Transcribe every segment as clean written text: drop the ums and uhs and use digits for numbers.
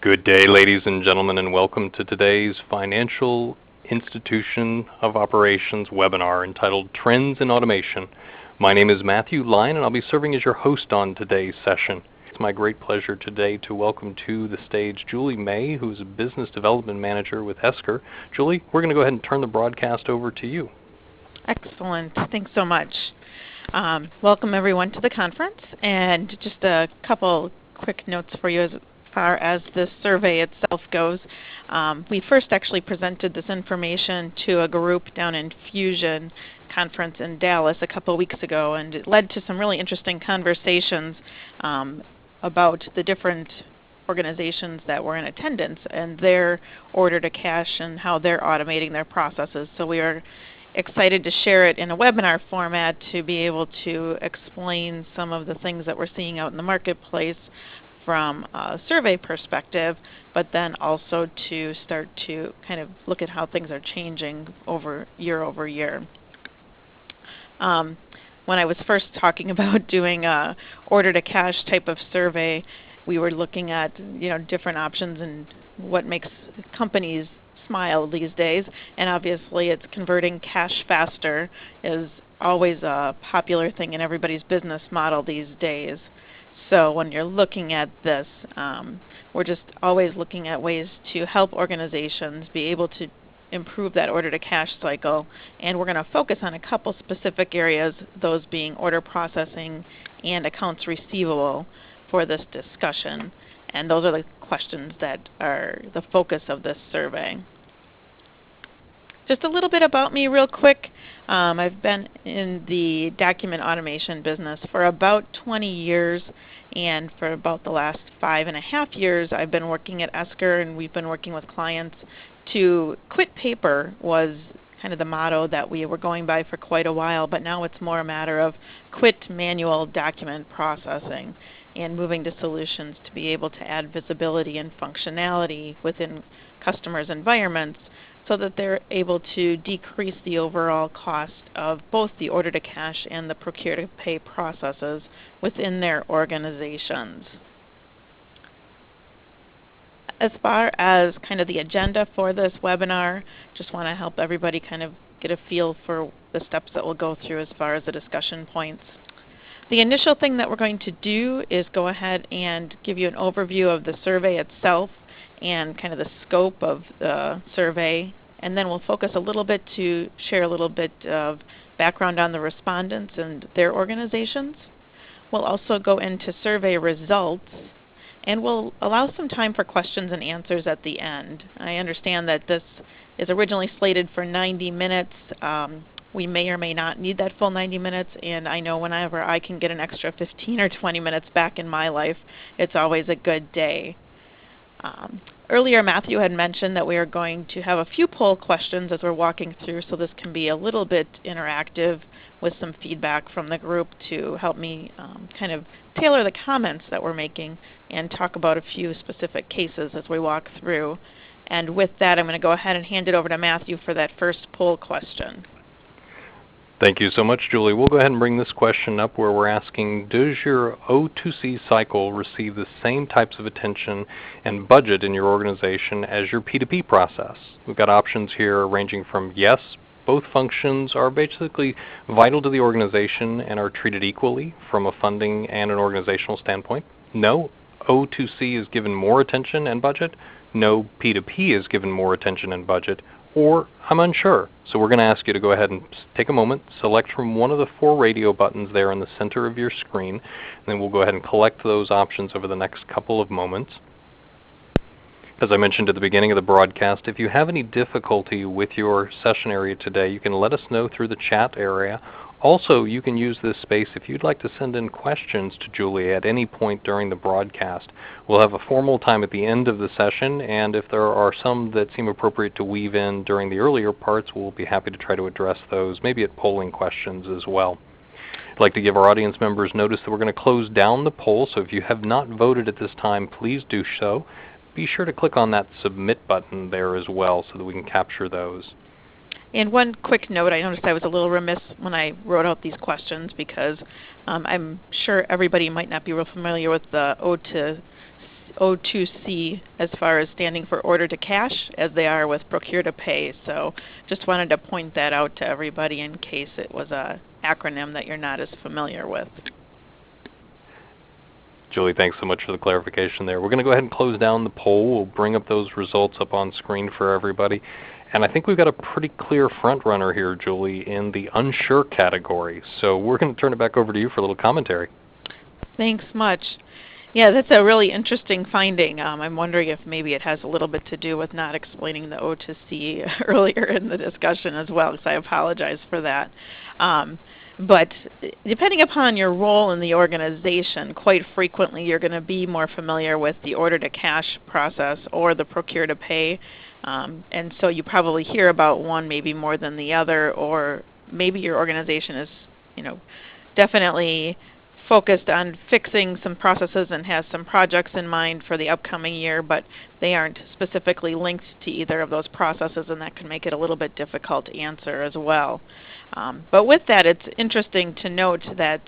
Good day, ladies and gentlemen, and welcome to today's Financial Institution of Operations webinar entitled Trends in Automation. My name is Matthew Lyon, and I'll be serving as your host on today's session. It's my great pleasure today to welcome to the stage Julie May, who's a Business Development Manager with Esker. Julie, we're going to go ahead and turn the broadcast over to you. Excellent. Thanks so much. Welcome everyone to the conference, and just a couple quick notes for you as far as this survey itself goes. We first actually presented this information to a group down in Fusion conference in Dallas a couple weeks ago, and it led to some really interesting conversations about the different organizations that were in attendance and their order to cash and how they're automating their processes. So we are excited to share it in a webinar format to be able to explain some of the things that we're seeing out in the marketplace from a survey perspective, but then also to start to kind of look at how things are changing year over year. When I was first talking about doing a order to cash type of survey, we were looking at different options and what makes companies smile these days, and obviously it's converting cash faster is always a popular thing in everybody's business model these days. So when you're looking at this, we're just always looking at ways to help organizations be able to improve that order to cash cycle, and we're going to focus on a couple specific areas, those being order processing and accounts receivable for this discussion, and those are the questions that are the focus of this survey. Just a little bit about me real quick. I've been in the document automation business for about 20 years, and for about the last 5.5 years I've been working at Esker, and we've been working with clients to quit paper was kind of the motto that we were going by for quite a while, but now it's more a matter of quit manual document processing and moving to solutions to be able to add visibility and functionality within customers' environments so that they're able to decrease the overall cost of both the order to cash and the procure to pay processes within their organizations. As far as kind of the agenda for this webinar, just want to help everybody kind of get a feel for the steps that we'll go through as far as the discussion points. The initial thing that we're going to do is go ahead and give you an overview of the survey itself and kind of the scope of the survey, and then we'll focus a little bit to share a little bit of background on the respondents and their organizations. We'll also go into survey results, and we'll allow some time for questions and answers at the end. I understand that this is originally slated for 90 minutes. We may or may not need that full 90 minutes, and I know whenever I can get an extra 15 or 20 minutes back in my life, it's always a good day. Earlier, Matthew had mentioned that we are going to have a few poll questions as we're walking through, so this can be a little bit interactive with some feedback from the group to help me kind of tailor the comments that we're making and talk about a few specific cases as we walk through. And with that, I'm going to go ahead and hand it over to Matthew for that first poll question. Thank you so much, Julie. We'll go ahead and bring this question up where we're asking, does your O2C cycle receive the same types of attention and budget in your organization as your P2P process? We've got options here ranging from yes, both functions are basically vital to the organization and are treated equally from a funding and an organizational standpoint. No, O2C is given more attention and budget. No, P2P is given more attention and budget. Or I'm unsure. So we're going to ask you to go ahead and take a moment, select from one of the 4 radio buttons there in the center of your screen, and then we'll go ahead and collect those options over the next couple of moments. As I mentioned at the beginning of the broadcast, if you have any difficulty with your session area today, you can let us know through the chat area. Also, you can use this space if you'd like to send in questions to Julie at any point during the broadcast. We'll have a formal time at the end of the session, and if there are some that seem appropriate to weave in during the earlier parts, we'll be happy to try to address those, maybe at polling questions as well. I'd like to give our audience members notice that we're going to close down the poll, so if you have not voted at this time, please do so. Be sure to click on that submit button there as well so that we can capture those. And one quick note, I noticed I was a little remiss when I wrote out these questions because I'm sure everybody might not be real familiar with the O2C as far as standing for order to cash as they are with procure to pay. So just wanted to point that out to everybody in case it was an acronym that you're not as familiar with. Julie, thanks so much for the clarification there. We're going to go ahead and close down the poll. We'll bring up those results up on screen for everybody. And I think we've got a pretty clear front runner here, Julie, in the unsure category. So we're going to turn it back over to you for a little commentary. Thanks much. Yeah, that's a really interesting finding. I'm wondering if maybe it has a little bit to do with not explaining the O to C earlier in the discussion as well, so I apologize for that. But depending upon your role in the organization, quite frequently you're going to be more familiar with the order to cash process or the procure to pay. And so you probably hear about one maybe more than the other, or maybe your organization is, definitely focused on fixing some processes and has some projects in mind for the upcoming year, but they aren't specifically linked to either of those processes, and that can make it a little bit difficult to answer as well. But with that, it's interesting to note that,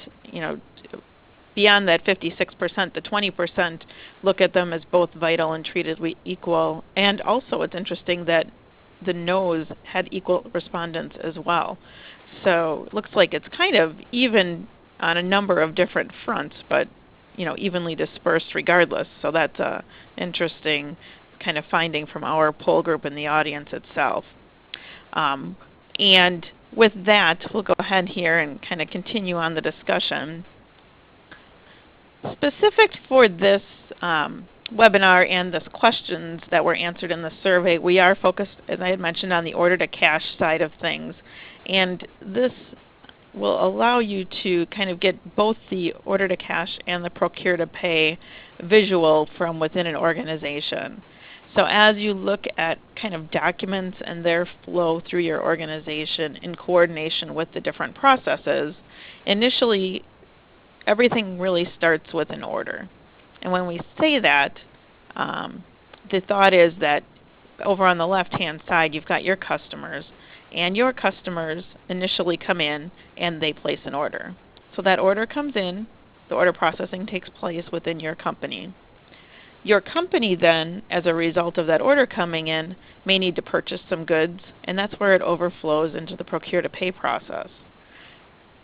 beyond that 56%, the 20% look at them as both vital and treated equal. And also it's interesting that the no's had equal respondents as well. So it looks like it's kind of even on a number of different fronts, but evenly dispersed regardless. So that's a interesting kind of finding from our poll group in the audience itself. And with that, we'll go ahead here and kind of continue on the discussion. Specific for this webinar and the questions that were answered in the survey, we are focused, as I had mentioned, on the order to cash side of things. And this will allow you to kind of get both the order to cash and the procure to pay visual from within an organization. So as you look at kind of documents and their flow through your organization in coordination with the different processes, initially everything really starts with an order. And when we say that, the thought is that over on the left-hand side you've got your customers, and your customers initially come in and they place an order. So that order comes in, the order processing takes place within your company. Your company then, as a result of that order coming in, may need to purchase some goods, and that's where it overflows into the procure to pay process.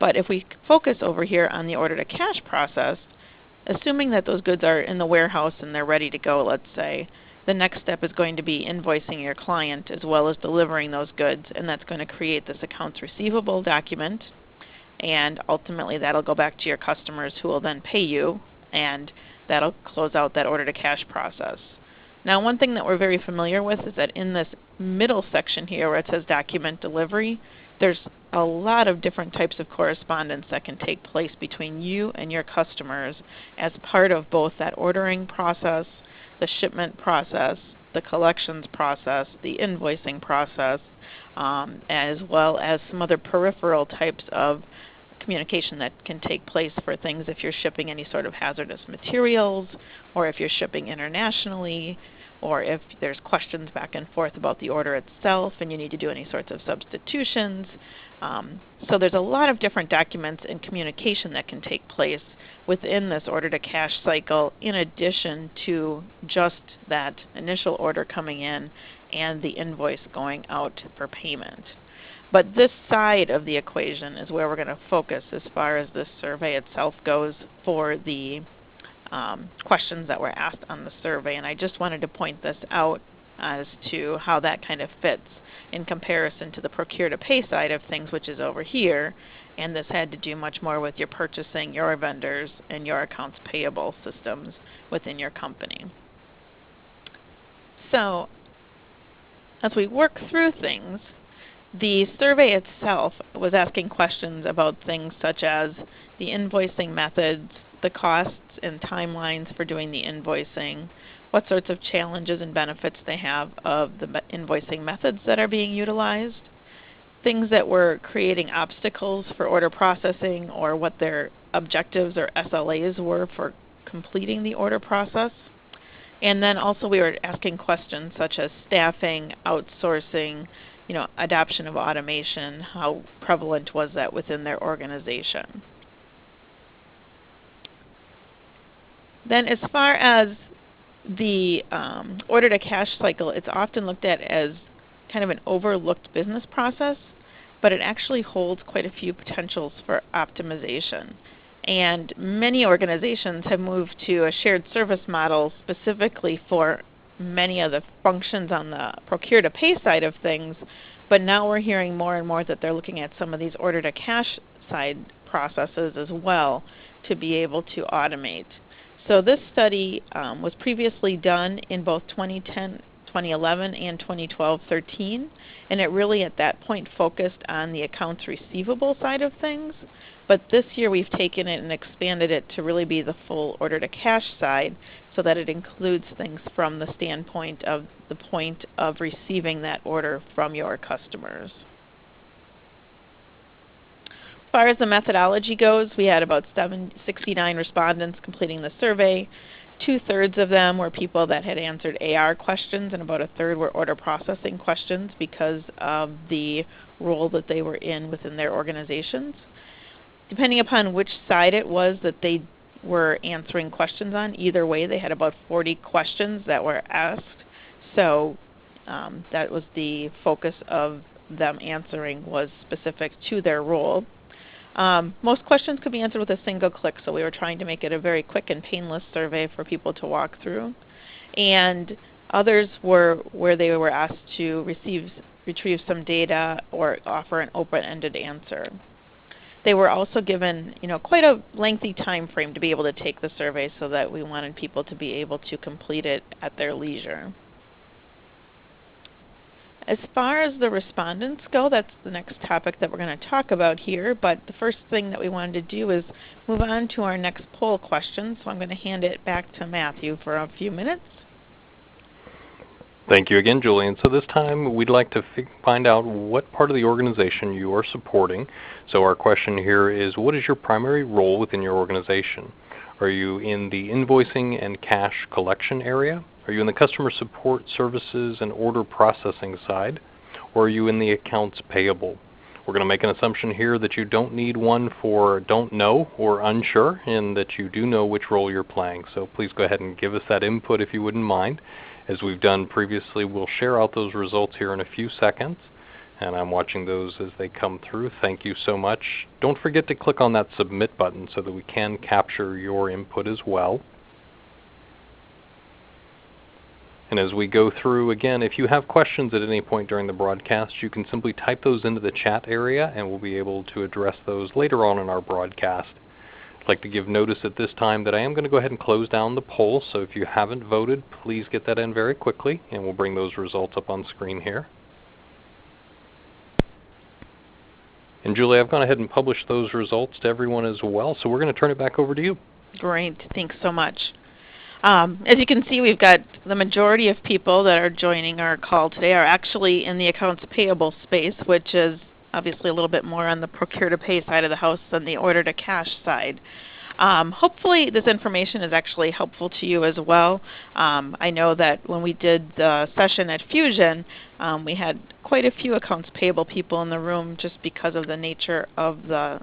But if we focus over here on the order to cash process, assuming that those goods are in the warehouse and they're ready to go, let's say, the next step is going to be invoicing your client as well as delivering those goods, and that's going to create this accounts receivable document, and ultimately that'll go back to your customers who will then pay you, and that'll close out that order to cash process. Now, one thing that we're very familiar with is that in this middle section here where it says document delivery, there's a lot of different types of correspondence that can take place between you and your customers as part of both that ordering process, the shipment process, the collections process, the invoicing process, as well as some other peripheral types of communication that can take place for things if you're shipping any sort of hazardous materials, or if you're shipping internationally, or if there's questions back and forth about the order itself and you need to do any sorts of substitutions. So there's a lot of different documents and communication that can take place within this order to cash cycle, in addition to just that initial order coming in and the invoice going out for payment. But this side of the equation is where we're going to focus as far as this survey itself goes for the questions that were asked on the survey. And I just wanted to point this out as to how that kind of fits in comparison to the procure to pay side of things, which is over here. And this had to do much more with your purchasing, your vendors, and your accounts payable systems within your company. So as we work through things, the survey itself was asking questions about things such as the invoicing methods, the costs and timelines for doing the invoicing, what sorts of challenges and benefits they have of the invoicing methods that are being utilized, things that were creating obstacles for order processing, or what their objectives or SLAs were for completing the order process. And then also we were asking questions such as staffing, outsourcing, adoption of automation, how prevalent was that within their organization. Then as far as The order to cash cycle, it's often looked at as kind of an overlooked business process, but it actually holds quite a few potentials for optimization. And many organizations have moved to a shared service model specifically for many of the functions on the procure to pay side of things, but now we're hearing more and more that they're looking at some of these order to cash side processes as well to be able to automate. So this study was previously done in both 2010, 2011 and 2012-13, and it really at that point focused on the accounts receivable side of things. But this year we've taken it and expanded it to really be the full order to cash side, so that it includes things from the standpoint of the point of receiving that order from your customers. As far as the methodology goes, we had about 69 respondents completing the survey. 2/3 of them were people that had answered AR questions, and about 1/3 were order processing questions because of the role that they were in within their organizations. Depending upon which side it was that they were answering questions on, either way they had about 40 questions that were asked. So that was the focus of them answering, was specific to their role. Most questions could be answered with a single click, so we were trying to make it a very quick and painless survey for people to walk through. And others were where they were asked to retrieve some data or offer an open-ended answer. They were also given, quite a lengthy time frame to be able to take the survey, so that we wanted people to be able to complete it at their leisure. As far as the respondents go, that's the next topic that we're going to talk about here, but the first thing that we wanted to do is move on to our next poll question, so I'm going to hand it back to Matthew for a few minutes. Thank you again, Julie. So this time we'd like to find out what part of the organization you are supporting. So our question here is, what is your primary role within your organization? Are you in the invoicing and cash collection area? Are you in the customer support services and order processing side? Or are you in the accounts payable? We're going to make an assumption here that you don't need one for don't know or unsure, and that you do know which role you're playing. So please go ahead and give us that input if you wouldn't mind. As we've done previously, we'll share out those results here in a few seconds, and I'm watching those as they come through. Thank you so much. Don't forget to click on that submit button so that we can capture your input as well. And as we go through, again, if you have questions at any point during the broadcast, you can simply type those into the chat area, and we'll be able to address those later on in our broadcast. I'd like to give notice at this time that I am going to go ahead and close down the poll, so if you haven't voted, please get that in very quickly, and we'll bring those results up on screen here. And Julie, I've gone ahead and published those results to everyone as well, so we're going to turn it back over to you. Great, thanks so much. As you can see, we've got the majority of people that are joining our call today are actually in the accounts payable space, which is obviously a little bit more on the procure to pay side of the house than the order to cash side. Hopefully this information is actually helpful to you as well. I know that when we did the session at Fusion, we had quite a few accounts payable people in the room just because of the nature of the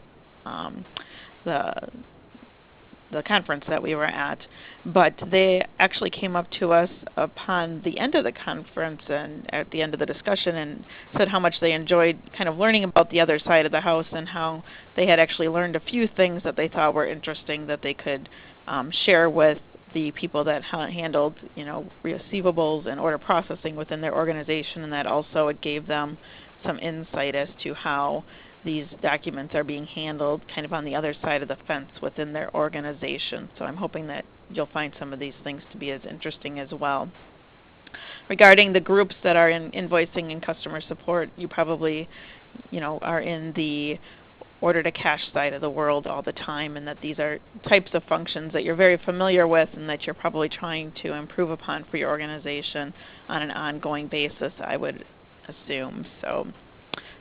conference that we were at. But they actually came up to us upon the end of the conference and at the end of the discussion and said how much they enjoyed kind of learning about the other side of the house, and how they had actually learned a few things that they thought were interesting that they could share with the people that handled, receivables and order processing within their organization, and that also it gave them some insight as to how these documents are being handled kind of on the other side of the fence within their organization. So I'm hoping that you'll find some of these things to be as interesting as well. Regarding the groups that are in invoicing and customer support, you probably are in the order to cash side of the world all the time, and that these are types of functions that you're very familiar with and that you're probably trying to improve upon for your organization on an ongoing basis, I would assume. So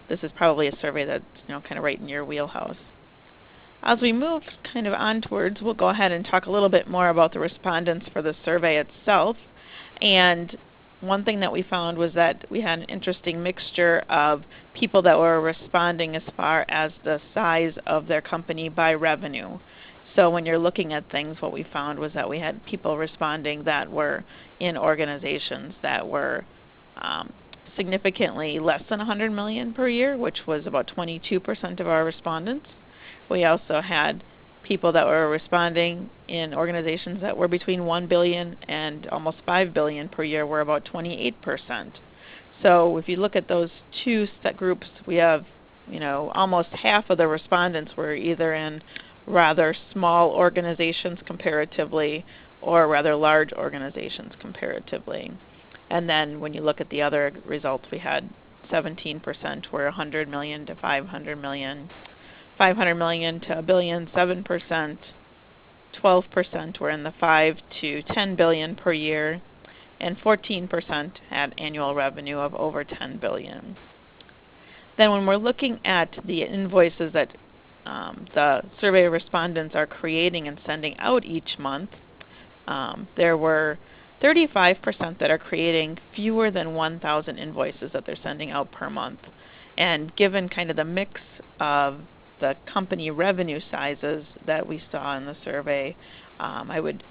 this is probably a survey that's kind of right in your wheelhouse. As we move kind of onwards, we'll go ahead and talk a little bit more about the respondents for the survey itself. And one thing that we found was that we had an interesting mixture of people that were responding as far as the size of their company by revenue. So when you're looking at things, what we found was that we had people responding that were in organizations that were significantly less than 100 million per year, which was about 22% of our respondents. We also had people that were responding in organizations that were between 1 billion and almost 5 billion per year, were about 28%. So if you look at those two set groups, we have, almost half of the respondents were either in rather small organizations comparatively or rather large organizations comparatively. And then when you look at the other results, we had 17% were 100 million to 500 million, 500 million to a billion, 7%, 12% were in the 5 to 10 billion per year, and 14% had annual revenue of over 10 billion. Then when we're looking at the invoices that the survey respondents are creating and sending out each month, there were 35% that are creating fewer than 1,000 invoices that they're sending out per month. And given kind of the mix of the company revenue sizes that we saw in the survey, I would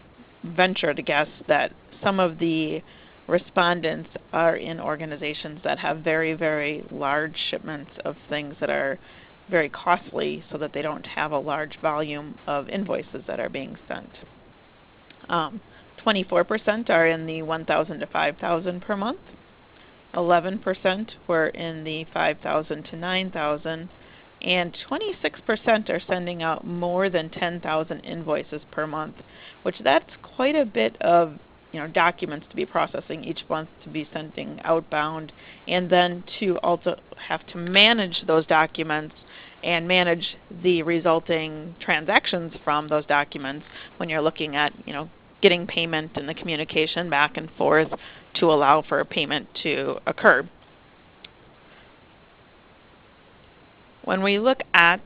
venture to guess that some of the respondents are in organizations that have very, very large shipments of things that are very costly, so that they don't have a large volume of invoices that are being sent. 24% are in the 1,000 to 5,000 per month. 11% were in the 5,000 to 9,000. And 26% are sending out more than 10,000 invoices per month, which that's quite a bit of documents to be processing each month, to be sending outbound, and then to also have to manage those documents and manage the resulting transactions from those documents when you're looking at getting payment and the communication back and forth to allow for a payment to occur. When we look at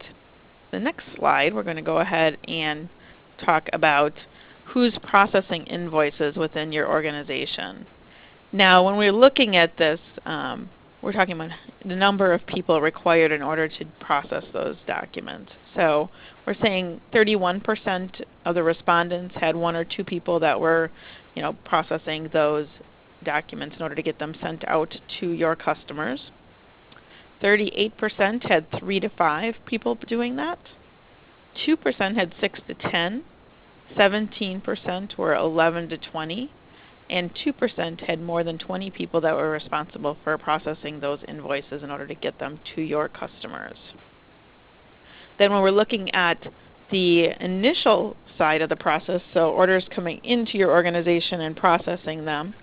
the next slide, we're going to go ahead and talk about who's processing invoices within your organization. Now, when we're looking at this, we're talking about the number of people required in order to process those documents. So we're saying 31% of the respondents had one or two people that were, processing those documents in order to get them sent out to your customers. 38% had 3 to 5 people doing that. 2% had 6 to 10. 17% were 11 to 20. And 2% had more than 20 people that were responsible for processing those invoices in order to get them to your customers. Then when we're looking at the initial side of the process, so orders coming into your organization and processing them,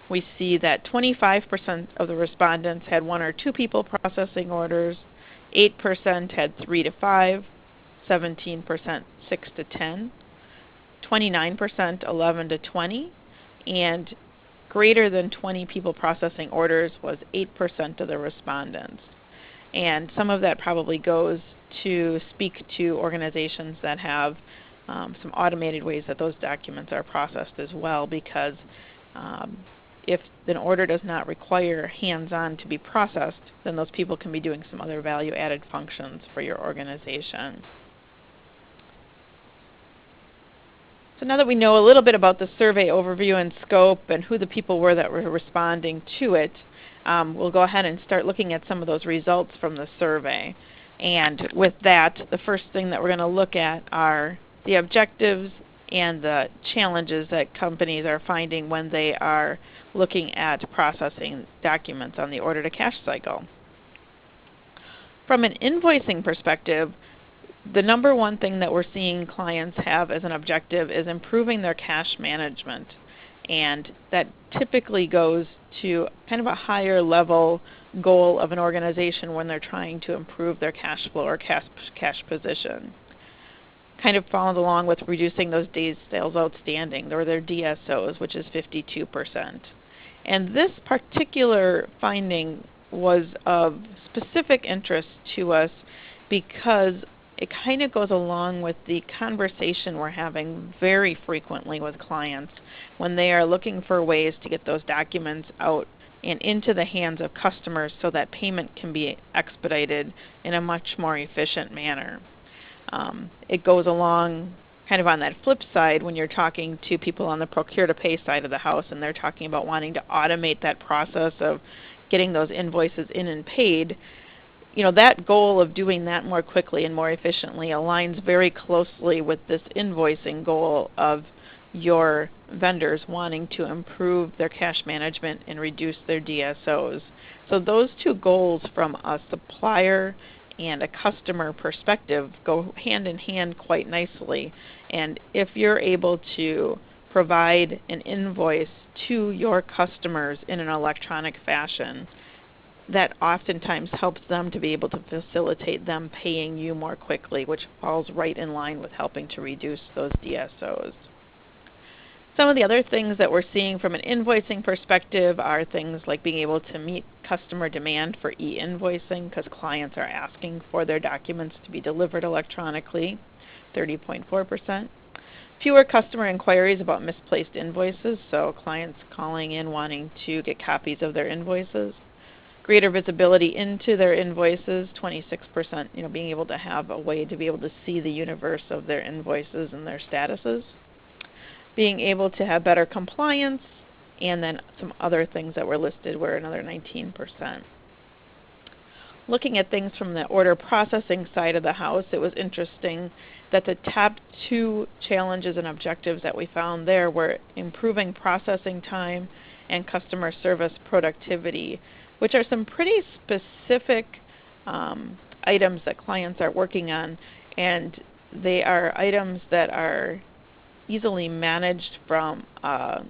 we see that 25% of the respondents had 1 or 2 people processing orders, 8% had 3 to 5, 17% 6 to 10, 29% 11 to 20, and greater than 20 people processing orders was 8% of the respondents. And some of that probably goes to speak to organizations that have some automated ways that those documents are processed as well, because if an order does not require hands-on to be processed, then those people can be doing some other value-added functions for your organization. So now that we know a little bit about the survey overview and scope and who the people were that were responding to it, we'll go ahead and start looking at some of those results from the survey. And with that, the first thing that we're going to look at are the objectives and the challenges that companies are finding when they are looking at processing documents on the order-to-cash cycle. From an invoicing perspective, the number one thing that we're seeing clients have as an objective is improving their cash management. And that typically goes to kind of a higher level goal of an organization when they're trying to improve their cash flow or cash position. Kind of followed along with reducing those days sales outstanding, or their DSOs, which is 52%. And this particular finding was of specific interest to us because it kind of goes along with the conversation we're having very frequently with clients when they are looking for ways to get those documents out and into the hands of customers so that payment can be expedited in a much more efficient manner. It goes along kind of on that flip side, when you're talking to people on the procure-to-pay side of the house and they're talking about wanting to automate that process of getting those invoices in and paid, that goal of doing that more quickly and more efficiently aligns very closely with this invoicing goal of your vendors wanting to improve their cash management and reduce their DSOs. So those two goals from a supplier and a customer perspective go hand in hand quite nicely. And if you're able to provide an invoice to your customers in an electronic fashion, that oftentimes helps them to be able to facilitate them paying you more quickly, which falls right in line with helping to reduce those DSOs. Some of the other things that we're seeing from an invoicing perspective are things like being able to meet customer demand for e-invoicing, because clients are asking for their documents to be delivered electronically, 30.4%. Fewer customer inquiries about misplaced invoices, so clients calling in wanting to get copies of their invoices. Greater visibility into their invoices, 26%, being able to have a way to be able to see the universe of their invoices and their statuses. Being able to have better compliance, and then some other things that were listed were another 19%. Looking at things from the order processing side of the house, it was interesting that the top two challenges and objectives that we found there were improving processing time and customer service productivity, which are some pretty specific items that clients are working on, and they are items that are easily managed from a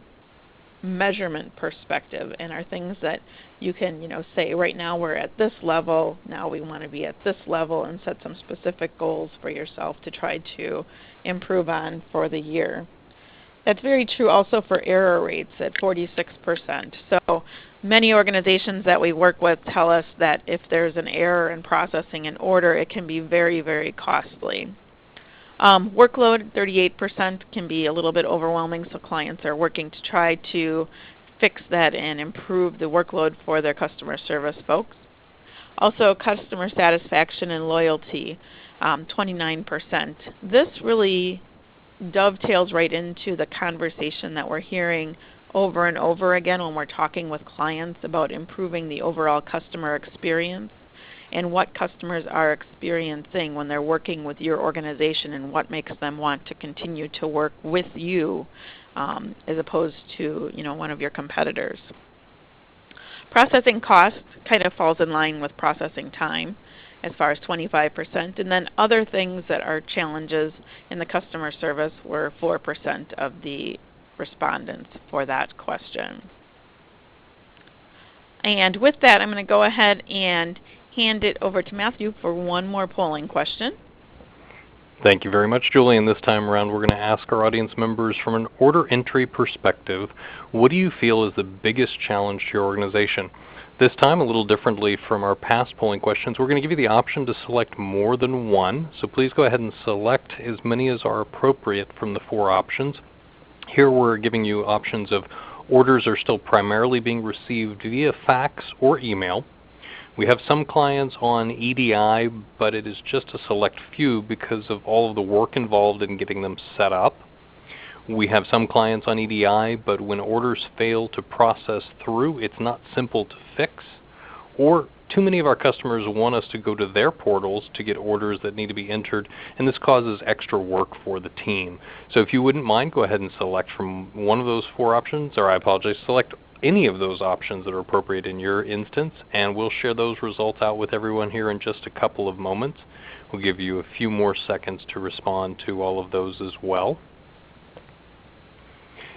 measurement perspective, and are things that you can say, right now we're at this level, now we want to be at this level, and set some specific goals for yourself to try to improve on for the year. That's very true also for error rates at 46%. So many organizations that we work with tell us that if there's an error in processing an order, it can be very, very costly. Workload, 38%, can be a little bit overwhelming, so clients are working to try to fix that and improve the workload for their customer service folks. Also, customer satisfaction and loyalty, 29%. This really dovetails right into the conversation that we're hearing over and over again when we're talking with clients about improving the overall customer experience and what customers are experiencing when they're working with your organization and what makes them want to continue to work with you as opposed to one of your competitors. Processing cost kind of falls in line with processing time as far as 25%, and then other things that are challenges in the customer service were 4% of the respondents for that question. And with that, I'm going to go ahead and hand it over to Matthew for one more polling question. Thank you very much, Julie. And this time around, we're going to ask our audience members, from an order entry perspective, what do you feel is the biggest challenge to your organization? This time, a little differently from our past polling questions, we're going to give you the option to select more than one. So please go ahead and select as many as are appropriate from the 4 options. Here we're giving you options of orders are still primarily being received via fax or email. We have some clients on EDI, but it is just a select few because of all of the work involved in getting them set up. We have some clients on EDI, but when orders fail to process through, it's not simple to fix. Or too many of our customers want us to go to their portals to get orders that need to be entered, and this causes extra work for the team. So if you wouldn't mind, go ahead and select from one of those 4 options, or I apologize, select any of those options that are appropriate in your instance, and we'll share those results out with everyone here in just a couple of moments. We'll give you a few more seconds to respond to all of those as well.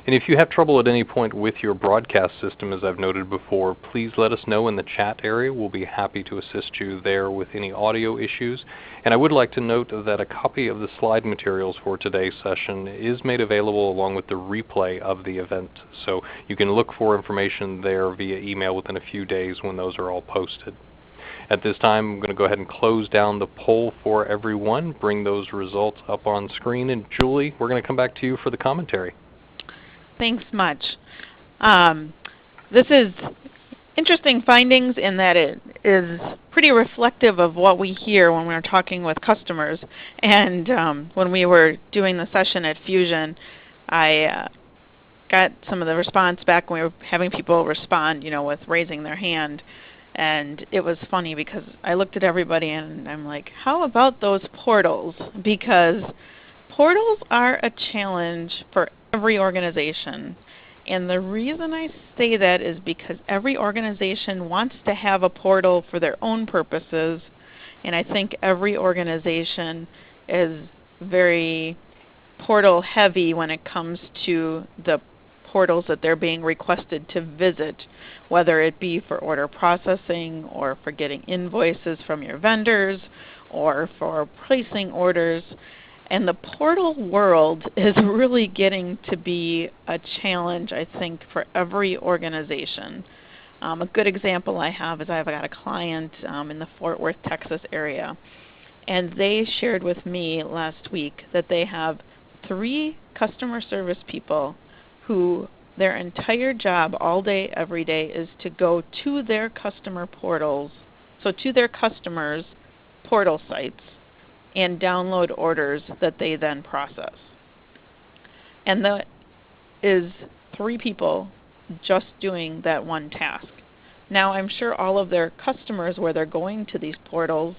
And if you have trouble at any point with your broadcast system, as I've noted before, please let us know in the chat area. We'll be happy to assist you there with any audio issues. And I would like to note that a copy of the slide materials for today's session is made available along with the replay of the event. So you can look for information there via email within a few days when those are all posted. At this time, I'm going to go ahead and close down the poll for everyone, bring those results up on screen. And Julie, we're going to come back to you for the commentary. Thanks much. This is interesting findings in that it is pretty reflective of what we hear when we're talking with customers. And when we were doing the session at Fusion, I got some of the response back when we were having people respond, with raising their hand. And it was funny because I looked at everybody and I'm like, how about those portals? Because portals are a challenge for every organization. And the reason I say that is because every organization wants to have a portal for their own purposes, and I think every organization is very portal heavy when it comes to the portals that they're being requested to visit, whether it be for order processing or for getting invoices from your vendors or for placing orders. And the portal world is really getting to be a challenge, I think, for every organization. A good example I have is I've got a client in the Fort Worth, Texas area, and they shared with me last week that they have 3 customer service people who their entire job all day, every day is to go to their customer portals, so to their customers' portal sites, and download orders that they then process. And that is 3 people just doing that one task. Now I'm sure all of their customers where they're going to these portals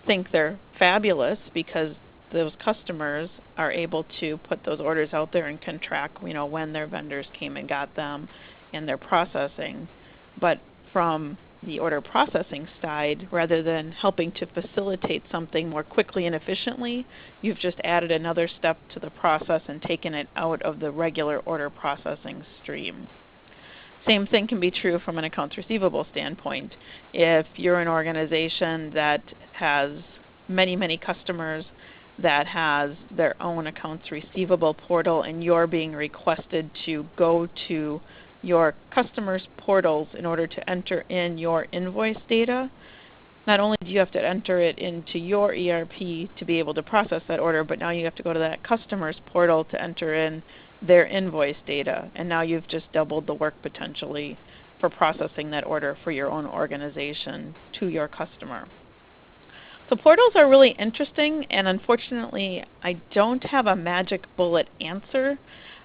think they're fabulous because those customers are able to put those orders out there and can track, when their vendors came and got them and their processing. But from the order processing side, rather than helping to facilitate something more quickly and efficiently, you've just added another step to the process and taken it out of the regular order processing stream. Same thing can be true from an accounts receivable standpoint. If you're an organization that has many, many customers, that has their own accounts receivable portal, and you're being requested to go to your customers' portals in order to enter in your invoice data, not only do you have to enter it into your ERP to be able to process that order, but now you have to go to that customer's portal to enter in their invoice data. And now you've just doubled the work potentially for processing that order for your own organization to your customer. So portals are really interesting, and unfortunately I don't have a magic bullet answer,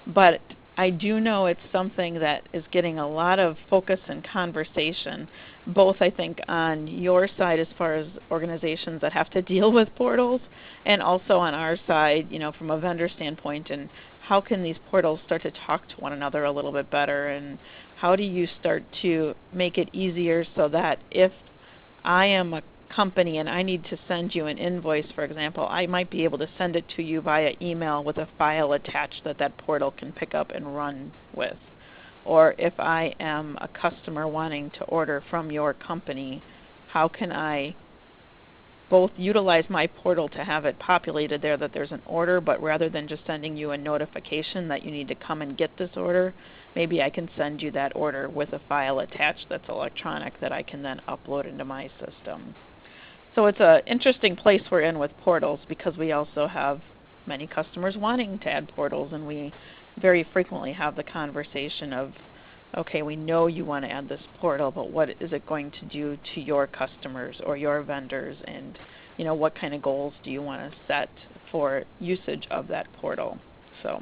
but I do know it's something that is getting a lot of focus and conversation, both I think on your side as far as organizations that have to deal with portals, and also on our side, from a vendor standpoint, and how can these portals start to talk to one another a little bit better, and how do you start to make it easier so that if I am a company and I need to send you an invoice, for example, I might be able to send it to you via email with a file attached that portal can pick up and run with. Or if I am a customer wanting to order from your company, how can I both utilize my portal to have it populated there that there's an order, but rather than just sending you a notification that you need to come and get this order, maybe I can send you that order with a file attached that's electronic that I can then upload into my system. So it's an interesting place we're in with portals because we also have many customers wanting to add portals, and we very frequently have the conversation of, okay, we know you want to add this portal, but what is it going to do to your customers or your vendors, and what kind of goals do you want to set for usage of that portal? So,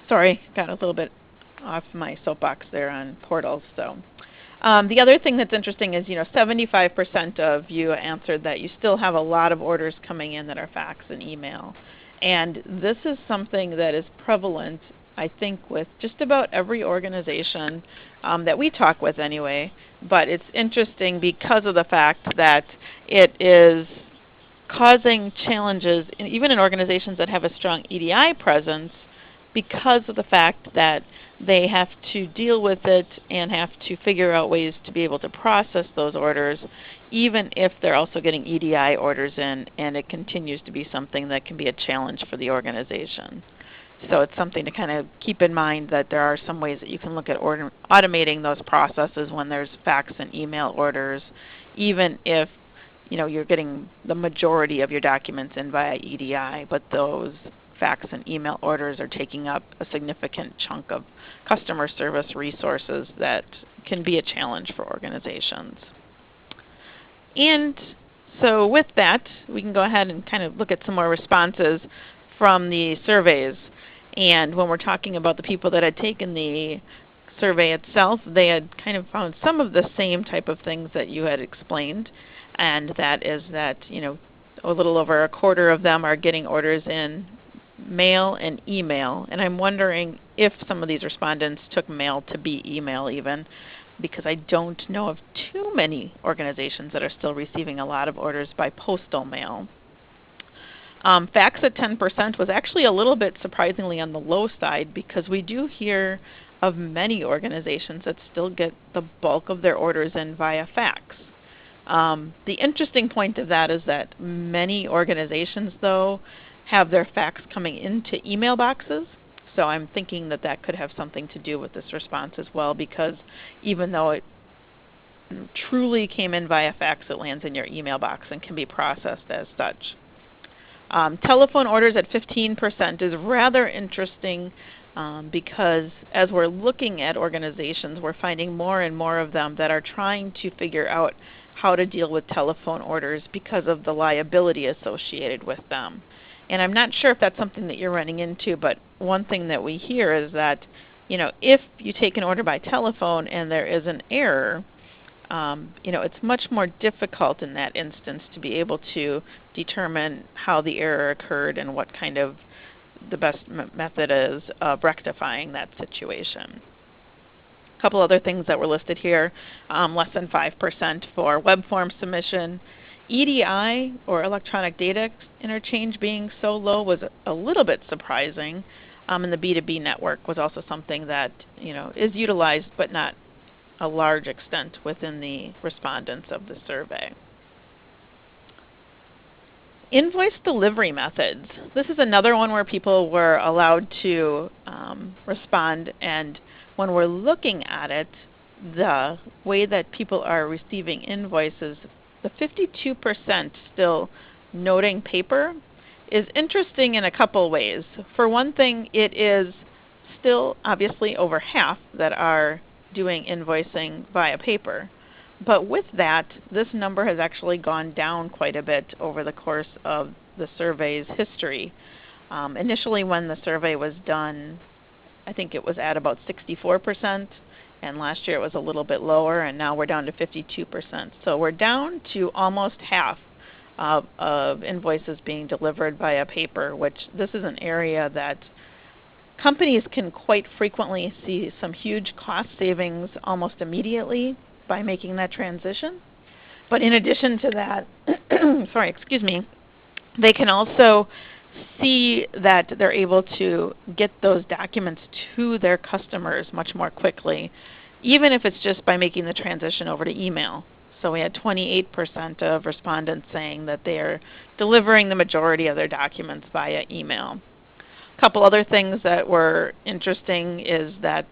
sorry, got a little bit off my soapbox there on portals. So. The other thing that's interesting is, 75% of you answered that you still have a lot of orders coming in that are fax and email. And this is something that is prevalent, I think, with just about every organization that we talk with anyway. But it's interesting because of the fact that it is causing challenges, even in organizations that have a strong EDI presence, because of the fact that they have to deal with it and have to figure out ways to be able to process those orders, even if they're also getting EDI orders in, and it continues to be something that can be a challenge for the organization. So it's something to kind of keep in mind that there are some ways that you can look at automating those processes when there's fax and email orders, even if you're getting the majority of your documents in via EDI, but those fax and email orders are taking up a significant chunk of customer service resources that can be a challenge for organizations. And so with that, we can go ahead and kind of look at some more responses from the surveys. And when we're talking about the people that had taken the survey itself, they had kind of found some of the same type of things that you had explained. And that is that, a little over a quarter of them are getting orders in mail and email. And I'm wondering if some of these respondents took mail to be email even, because I don't know of too many organizations that are still receiving a lot of orders by postal mail. Fax at 10% was actually a little bit surprisingly on the low side, because we do hear of many organizations that still get the bulk of their orders in via fax. The interesting point of that is that many organizations, though, have their fax coming into email boxes. So I'm thinking that that could have something to do with this response as well, because even though it truly came in via fax, it lands in your email box and can be processed as such. Telephone orders at 15% is rather interesting, because as we're looking at organizations, we're finding more and more of them that are trying to figure out how to deal with telephone orders because of the liability associated with them. And I'm not sure if that's something that you're running into, but one thing that we hear is that, if you take an order by telephone and there is an error, it's much more difficult in that instance to be able to determine how the error occurred and what kind of the best method is of rectifying that situation. A couple other things that were listed here, less than 5% for web form submission. EDI, or electronic data interchange, being so low was a little bit surprising. And the B2B network was also something that is utilized, but not a large extent within the respondents of the survey. Invoice delivery methods. This is another one where people were allowed to respond, and when we're looking at it, the way that people are receiving invoices, the 52% still noting paper is interesting in a couple ways. For one thing, it is still obviously over half that are doing invoicing via paper. But with that, this number has actually gone down quite a bit over the course of the survey's history. Initially when the survey was done, I think it was at about 64%, and last year it was a little bit lower, and now we're down to 52%. So we're down to almost half of invoices being delivered via paper, which this is an area that companies can quite frequently see some huge cost savings almost immediately by making that transition. But in addition to that, they can also see that they're able to get those documents to their customers much more quickly, even if it's just by making the transition over to email. So we had 28% of respondents saying that they are delivering the majority of their documents via email. A couple other things that were interesting is that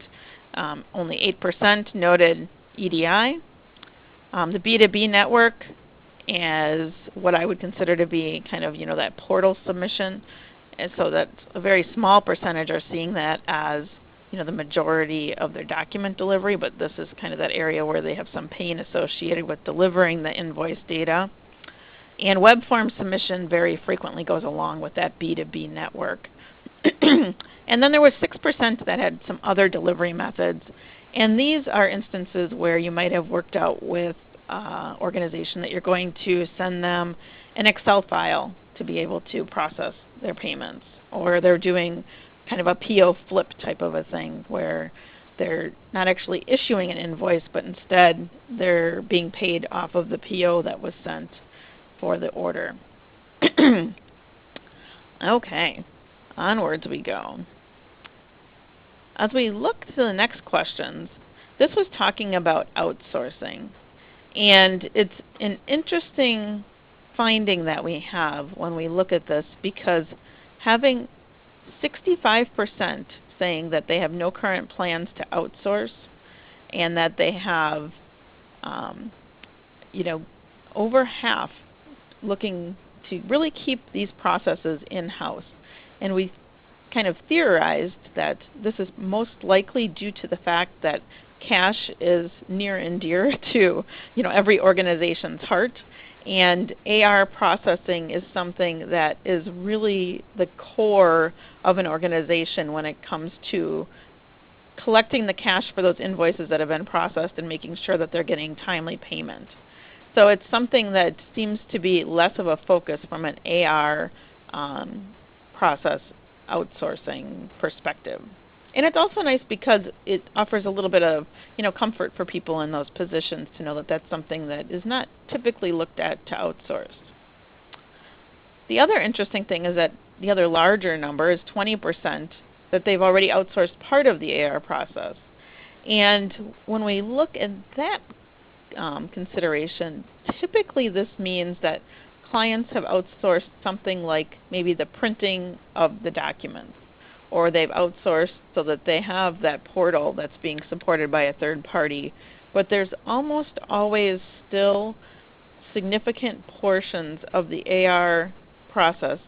only 8% noted EDI. The B2B network as what I would consider to be kind of, that portal submission. And so that's a very small percentage are seeing that as, the majority of their document delivery, but this is kind of that area where they have some pain associated with delivering the invoice data. And web form submission very frequently goes along with that B2B network. And then there was 6% that had some other delivery methods. And these are instances where you might have worked out with an organization that you're going to send them an Excel file to be able to process their payments. Or they're doing kind of a PO flip type of a thing where they're not actually issuing an invoice, but instead they're being paid off of the PO that was sent for the order. Okay, onwards we go. As we look to the next questions, this was talking about outsourcing. And it's an interesting finding that we have when we look at this, because having 65% saying that they have no current plans to outsource, and that they have, over half looking to really keep these processes in-house. And we kind of theorized that this is most likely due to the fact that cash is near and dear to every organization's heart, and AR processing is something that is really the core of an organization when it comes to collecting the cash for those invoices that have been processed and making sure that they're getting timely payment. So it's something that seems to be less of a focus from an AR process outsourcing perspective. And it's also nice because it offers a little bit of comfort for people in those positions to know that that's something that is not typically looked at to outsource. The other interesting thing is that the other larger number is 20% that they've already outsourced part of the AR process. And when we look at that consideration, typically this means that clients have outsourced something like maybe the printing of the documents, or they've outsourced so that they have that portal that's being supported by a third party. But there's almost always still significant portions of the AR process,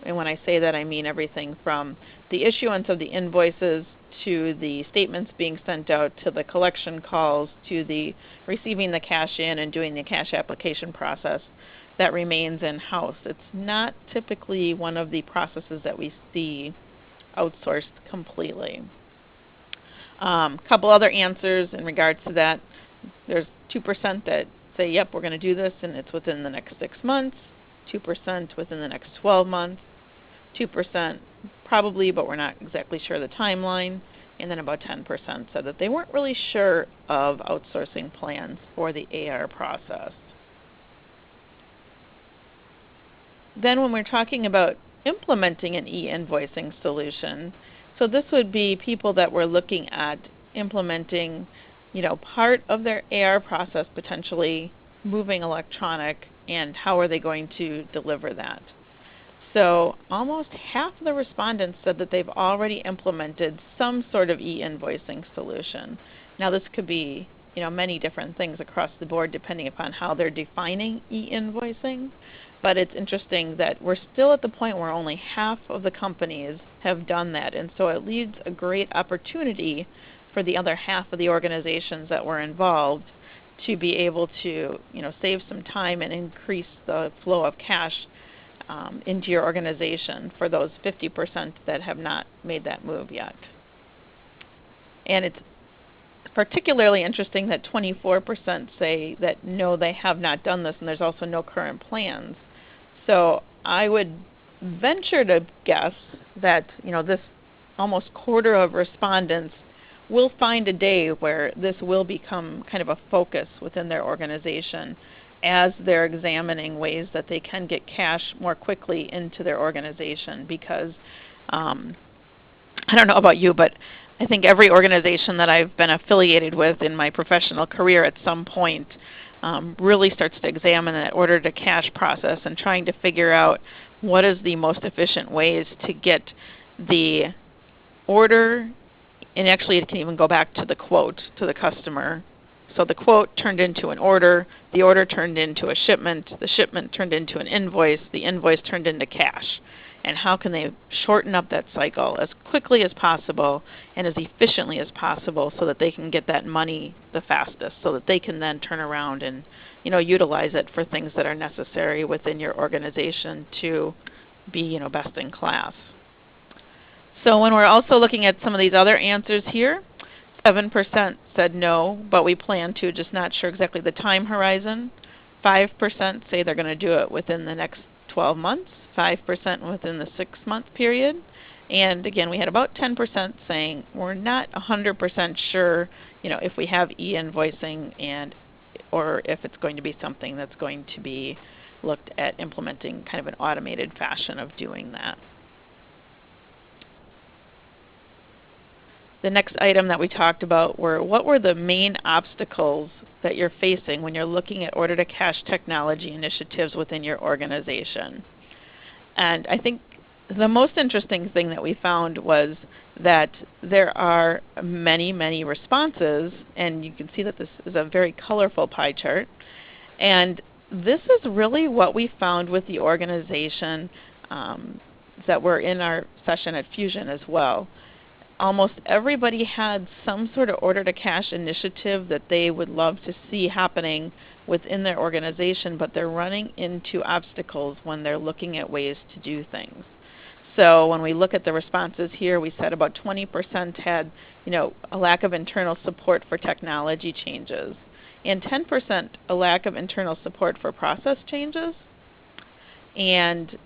and when I say that I mean everything from the issuance of the invoices to the statements being sent out, to the collection calls, to the receiving the cash in and doing the cash application process, that remains in-house. It's not typically one of the processes that we see outsourced completely. Couple other answers in regards to that. There's 2% that say, yep, we're going to do this and it's within the next 6 months, 2% within the next 12 months, 2% probably, but we're not exactly sure the timeline, and then about 10% said that they weren't really sure of outsourcing plans for the AR process. Then when we're talking about implementing an e-invoicing solution, so this would be people that were looking at implementing, part of their AR process potentially moving electronic, and how are they going to deliver that. So almost half of the respondents said that they've already implemented some sort of e-invoicing solution. Now this could be many different things across the board depending upon how they're defining e-invoicing, but it's interesting that we're still at the point where only half of the companies have done that, and so it leaves a great opportunity for the other half of the organizations that were involved to be able to save some time and increase the flow of cash into your organization for those 50% that have not made that move yet. And it's particularly interesting that 24% say that no, they have not done this, and there's also no current plans. So I would venture to guess that this almost quarter of respondents will find a day where this will become kind of a focus within their organization as they're examining ways that they can get cash more quickly into their organization. Because I don't know about you, but I think every organization that I've been affiliated with in my professional career at some point really starts to examine that order to cash process and trying to figure out what is the most efficient ways to get the order, and actually it can even go back to the quote to the customer. So the quote turned into an order, the order turned into a shipment, the shipment turned into an invoice, the invoice turned into cash. And how can they shorten up that cycle as quickly as possible and as efficiently as possible so that they can get that money the fastest, so that they can then turn around and utilize it for things that are necessary within your organization to be best in class. So when we're also looking at some of these other answers here, 7% said no, but we plan to, just not sure exactly the time horizon. 5% say they're going to do it within the next 12 months, 5% within the 6-month period. And again, we had about 10% saying we're not 100% sure, if we have e-invoicing or if it's going to be something that's going to be looked at implementing kind of an automated fashion of doing that. The next item that we talked about were what were the main obstacles that you're facing when you're looking at order-to-cash technology initiatives within your organization. And I think the most interesting thing that we found was that there are many, many responses, and you can see that this is a very colorful pie chart. And this is really what we found with the organization that were in our session at Fusion as well. almost everybody had some sort of order-to-cash initiative that they would love to see happening within their organization, but they're running into obstacles when they're looking at ways to do things. So when we look at the responses here, we said about 20% had, a lack of internal support for technology changes, and 10% a lack of internal support for process changes. And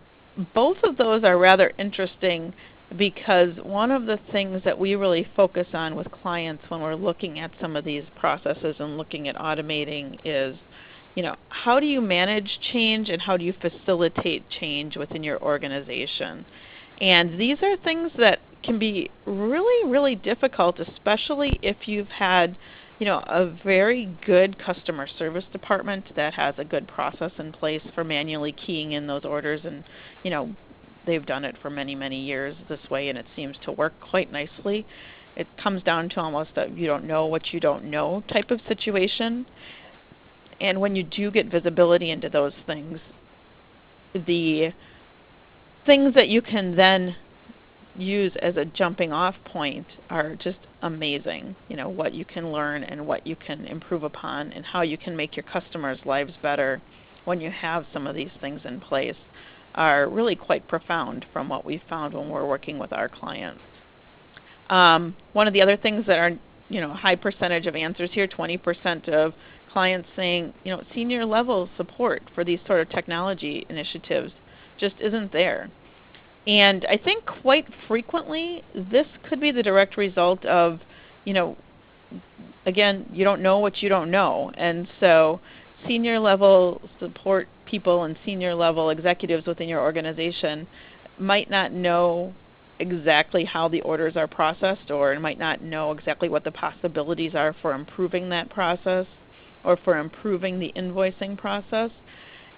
both of those are rather interesting, because one of the things that we really focus on with clients when we're looking at some of these processes and looking at automating is, how do you manage change and how do you facilitate change within your organization? And these are things that can be really, really difficult, especially if you've had, a very good customer service department that has a good process in place for manually keying in those orders, and, they've done it for many, many years this way, and it seems to work quite nicely. It comes down to almost a you don't know what you don't know type of situation. And when you do get visibility into those things, the things that you can then use as a jumping off point are just amazing. What you can learn and what you can improve upon and how you can make your customers' lives better when you have some of these things in place are really quite profound from what we've found when we're working with our clients. One of the other things that are, high percentage of answers here, 20% of clients saying, senior level support for these sort of technology initiatives just isn't there. And I think quite frequently this could be the direct result of, again, you don't know what you don't know. And so senior level support people and senior level executives within your organization might not know exactly how the orders are processed, or might not know exactly what the possibilities are for improving that process or for improving the invoicing process,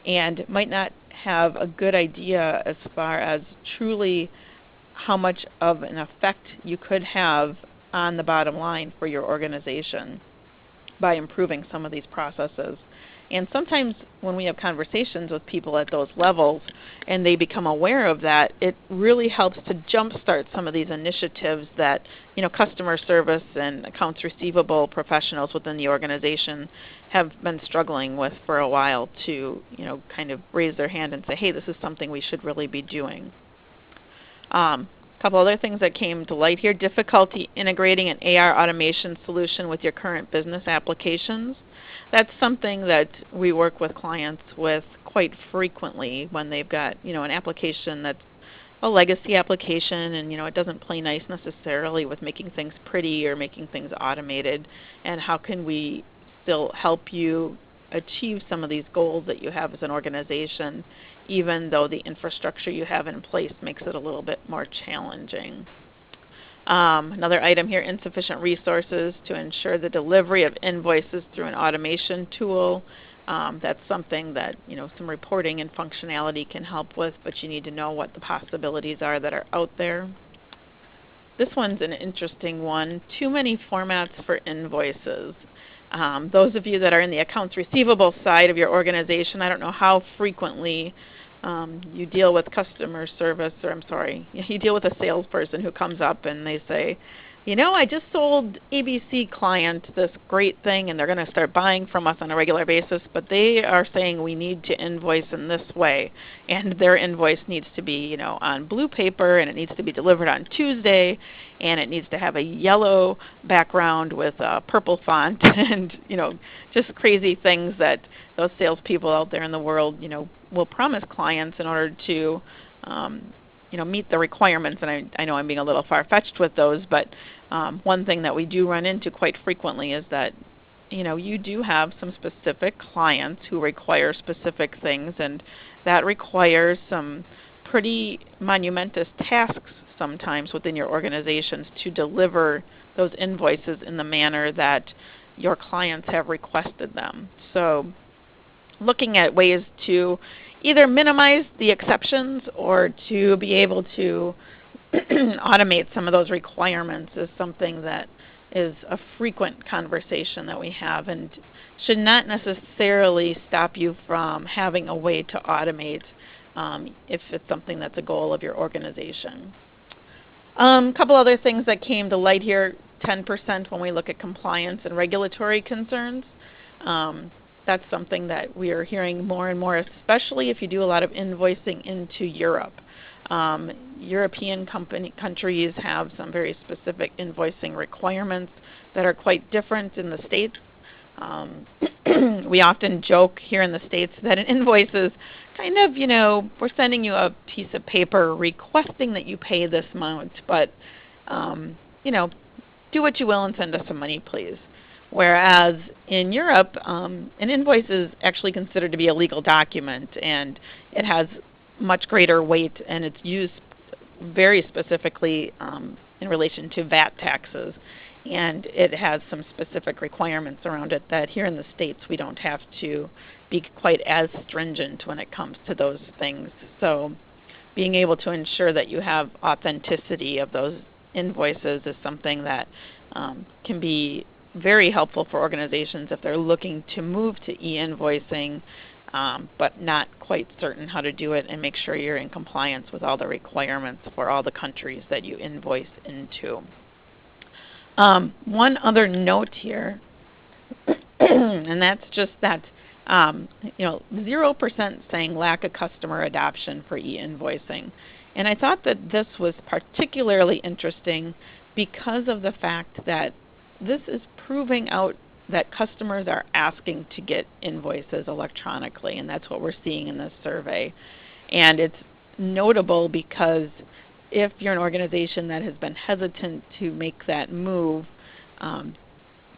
and might not have a good idea as far as truly how much of an effect you could have on the bottom line for your organization by improving some of these processes. And sometimes when we have conversations with people at those levels and they become aware of that, it really helps to jumpstart some of these initiatives that, customer service and accounts receivable professionals within the organization have been struggling with for a while to, kind of raise their hand and say, hey, this is something we should really be doing. A couple other things that came to light here: difficulty integrating an AR automation solution with your current business applications. That's something that we work with clients with quite frequently when they've got, an application that's a legacy application, and, it doesn't play nice necessarily with making things pretty or making things automated. And how can we still help you achieve some of these goals that you have as an organization, even though the infrastructure you have in place makes it a little bit more challenging. Another item here: insufficient resources to ensure the delivery of invoices through an automation tool. That's something that, some reporting and functionality can help with, but you need to know what the possibilities are that are out there. This one's an interesting one: too many formats for invoices. Those of you that are in the accounts receivable side of your organization, I don't know how frequently you deal with customer service, or you deal with a salesperson who comes up and they say, I just sold ABC client this great thing and they're going to start buying from us on a regular basis, but they are saying we need to invoice in this way, and their invoice needs to be, on blue paper, and it needs to be delivered on Tuesday, and it needs to have a yellow background with a purple font, and, just crazy things that those salespeople out there in the world, will promise clients in order to, meet the requirements. And I know I'm being a little far-fetched with those, but one thing that we do run into quite frequently is that, you do have some specific clients who require specific things, and that requires some pretty monumentous tasks sometimes within your organizations to deliver those invoices in the manner that your clients have requested them. So looking at ways to either minimize the exceptions or to be able to automate some of those requirements is something that is a frequent conversation that we have, and should not necessarily stop you from having a way to automate if it's something that's a goal of your organization. Couple other things that came to light here, 10% when we look at compliance and regulatory concerns. That's something that we are hearing more and more, especially if you do a lot of invoicing into Europe. European countries have some very specific invoicing requirements that are quite different in the States. We often joke here in the States that an invoice is kind of, we're sending you a piece of paper requesting that you pay this amount, but, do what you will and send us some money, please. Whereas in Europe, an invoice is actually considered to be a legal document, and it has much greater weight, and it's used very specifically in relation to VAT taxes. And it has some specific requirements around it that here in the States we don't have to be quite as stringent when it comes to those things. So being able to ensure that you have authenticity of those invoices is something that can be very helpful for organizations if they're looking to move to e-invoicing, but not quite certain how to do it, and make sure you're in compliance with all the requirements for all the countries that you invoice into. One other note here, and that's just that 0% saying lack of customer adoption for e-invoicing. And I thought that this was particularly interesting because of the fact that this is proving out that customers are asking to get invoices electronically, and that's what we're seeing in this survey. And it's notable because if you're an organization that has been hesitant to make that move,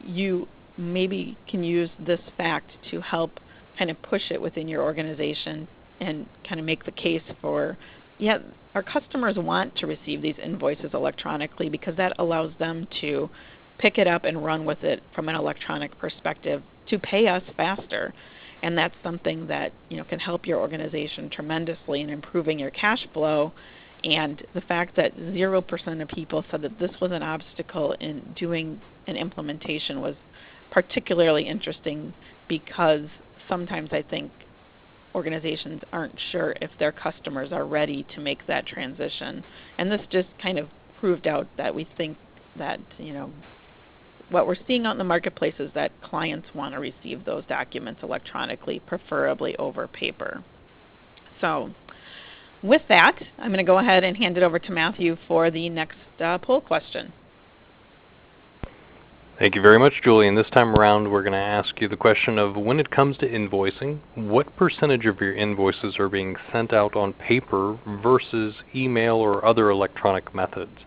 you maybe can use this fact to help kind of push it within your organization and kind of make the case for, yeah, our customers want to receive these invoices electronically because that allows them to pick it up and run with it from an electronic perspective to pay us faster. And that's something that can help your organization tremendously in improving your cash flow. And the fact that 0% of people said that this was an obstacle in doing an implementation was particularly interesting, because sometimes I think organizations aren't sure if their customers are ready to make that transition. And this just kind of proved out that we think that, what we're seeing out in the marketplace is that clients want to receive those documents electronically, preferably over paper. So with that, I'm going to go ahead and hand it over to Matthew for the next poll question. Thank you very much, Julie. And this time around, we're going to ask you the question of, when it comes to invoicing, what percentage of your invoices are being sent out on paper versus email or other electronic methods?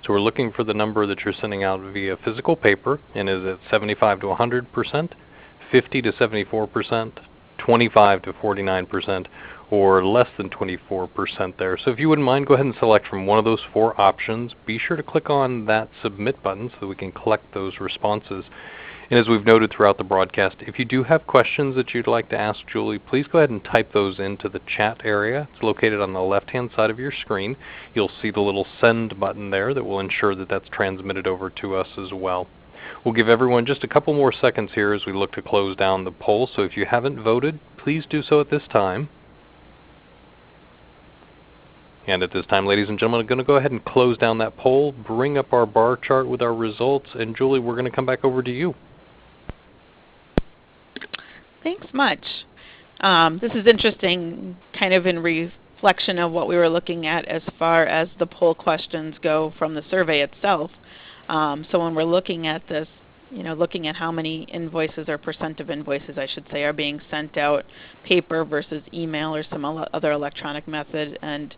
So we're looking for the number that you're sending out via physical paper, and is it 75 to 100%, 50 to 74%, 25 to 49%, or less than 24% there. So if you wouldn't mind, go ahead and select from one of those four options. Be sure to click on that submit button so that we can collect those responses. And as we've noted throughout the broadcast, if you do have questions that you'd like to ask Julie, please go ahead and type those into the chat area. It's located on the left-hand side of your screen. You'll see the little send button there that will ensure that that's transmitted over to us as well. We'll give everyone just a couple more seconds here as we look to close down the poll. So if you haven't voted, please do so at this time. And at this time, ladies and gentlemen, I'm going to go ahead and close down that poll, bring up our bar chart with our results, and Julie, we're going to come back over to you. Thanks much. This is interesting, kind of in reflection of what we were looking at as far as the poll questions go from the survey itself. So when we're looking at this, looking at how many invoices or percent of invoices, I should say, are being sent out paper versus email or some other electronic method. And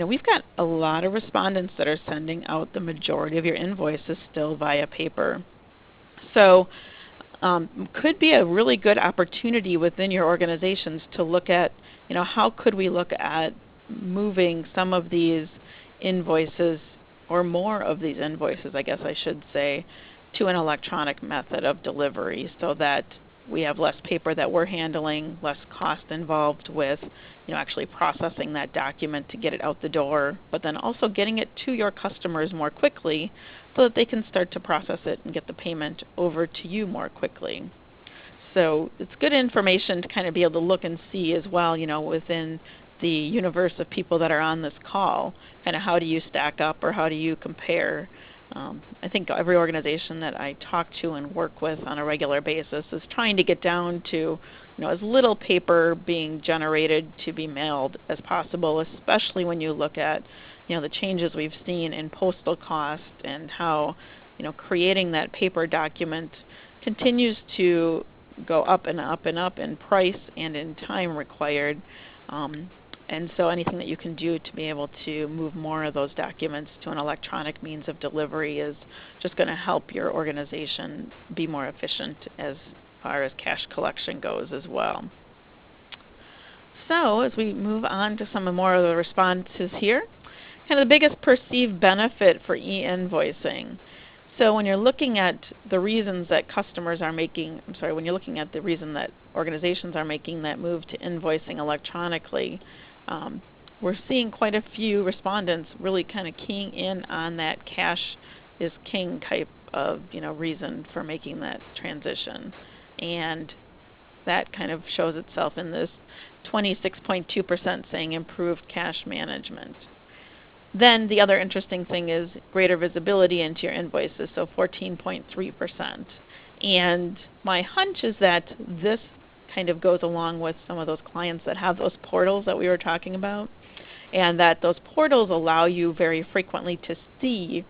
we've got a lot of respondents that are sending out the majority of your invoices still via paper. So could be a really good opportunity within your organizations to look at, how could we look at moving some of these invoices, or more of these invoices, I guess I should say, to an electronic method of delivery, so that we have less paper that we're handling, less cost involved with actually processing that document to get it out the door, but then also getting it to your customers more quickly so that they can start to process it and get the payment over to you more quickly. So it's good information to kind of be able to look and see as well, within the universe of people that are on this call, kind of how do you stack up or how do you compare? I think every organization that I talk to and work with on a regular basis is trying to get down to as little paper being generated to be mailed as possible, especially when you look at the changes we've seen in postal cost and how creating that paper document continues to go up and up and up in price and in time required. And so anything that you can do to be able to move more of those documents to an electronic means of delivery is just going to help your organization be more efficient as far as cash collection goes as well. So as we move on to some more of the responses here, kind of the biggest perceived benefit for e-invoicing. So when you're looking at the reasons that when you're looking at the reason that organizations are making that move to invoicing electronically, we're seeing quite a few respondents really kind of keying in on that cash is king type of reason for making that transition. And that kind of shows itself in this 26.2% saying improved cash management. Then the other interesting thing is greater visibility into your invoices, so 14.3%. And my hunch is that this kind of goes along with some of those clients that have those portals that we were talking about, and that those portals allow you very frequently to see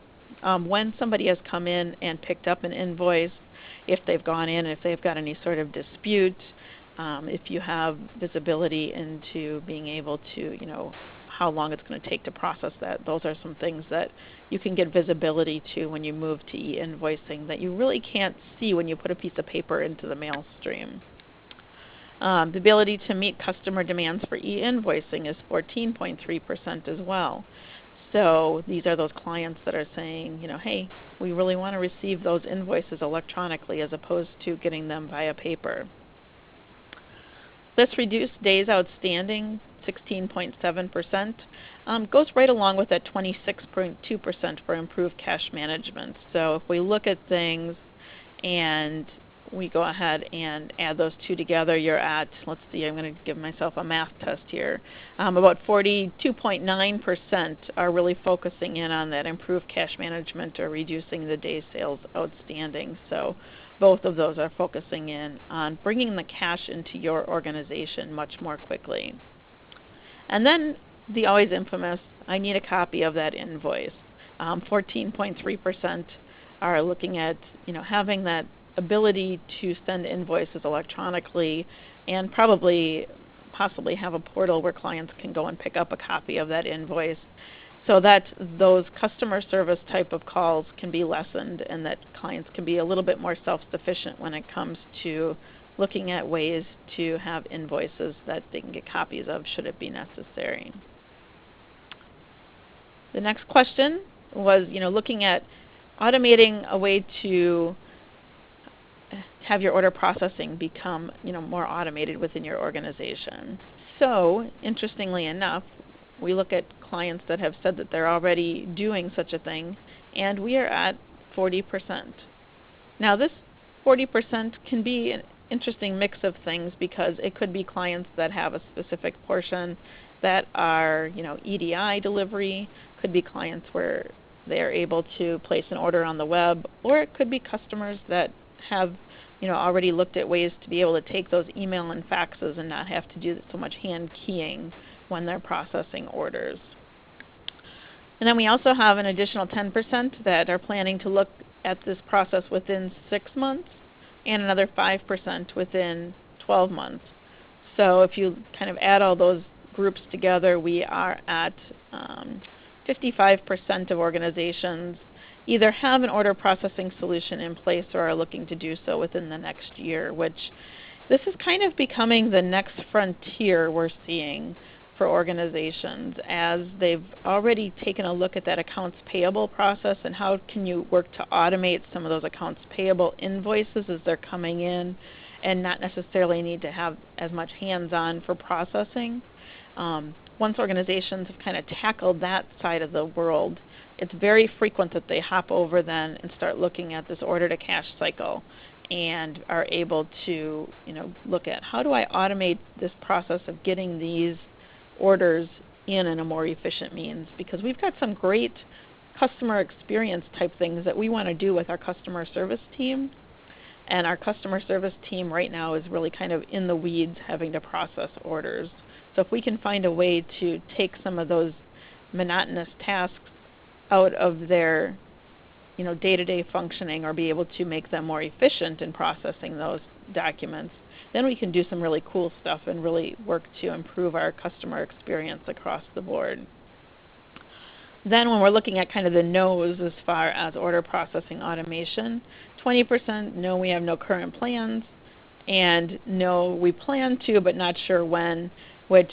when somebody has come in and picked up an invoice, if they've gone in, if they've got any sort of dispute, if you have visibility into being able to, how long it's going to take to process that. Those are some things that you can get visibility to when you move to e-invoicing that you really can't see when you put a piece of paper into the mail stream. The ability to meet customer demands for e-invoicing is 14.3% as well. So these are those clients that are saying, hey, we really want to receive those invoices electronically as opposed to getting them via paper. This reduced days outstanding, 16.7%, goes right along with that 26.2% for improved cash management. So if we look at things and we go ahead and add those two together, you're at, let's see, I'm going to give myself a math test here. About 42.9% are really focusing in on that improved cash management or reducing the days sales outstanding. So both of those are focusing in on bringing the cash into your organization much more quickly. And then the always infamous, I need a copy of that invoice. 14.3% are looking at having that ability to send invoices electronically and possibly have a portal where clients can go and pick up a copy of that invoice so that those customer service type of calls can be lessened and that clients can be a little bit more self-sufficient when it comes to looking at ways to have invoices that they can get copies of should it be necessary. The next question was looking at automating a way to have your order processing become more automated within your organization. So interestingly enough, we look at clients that have said that they're already doing such a thing, and we are at 40%. Now this 40% can be an interesting mix of things because it could be clients that have a specific portion that are EDI delivery, could be clients where they are able to place an order on the web, or it could be customers that have already looked at ways to be able to take those email and faxes and not have to do so much hand keying when they're processing orders. And then we also have an additional 10% that are planning to look at this process within 6 months and another 5% within 12 months. So if you kind of add all those groups together, we are at 55% of organizations either have an order processing solution in place or are looking to do so within the next year, which this is kind of becoming the next frontier we're seeing for organizations as they've already taken a look at that accounts payable process and how can you work to automate some of those accounts payable invoices as they're coming in and not necessarily need to have as much hands-on for processing. Once organizations have kind of tackled that side of the world, it's very frequent that they hop over then and start looking at this order to cash cycle and are able to look at how do I automate this process of getting these orders in a more efficient means, because we've got some great customer experience type things that we want to do with our customer service team. And our customer service team right now is really kind of in the weeds having to process orders. So if we can find a way to take some of those monotonous tasks out of their day-to-day functioning, or be able to make them more efficient in processing those documents, then we can do some really cool stuff and really work to improve our customer experience across the board. Then when we're looking at kind of the no's as far as order processing automation, 20% no, we have no current plans, and no, we plan to but not sure when, which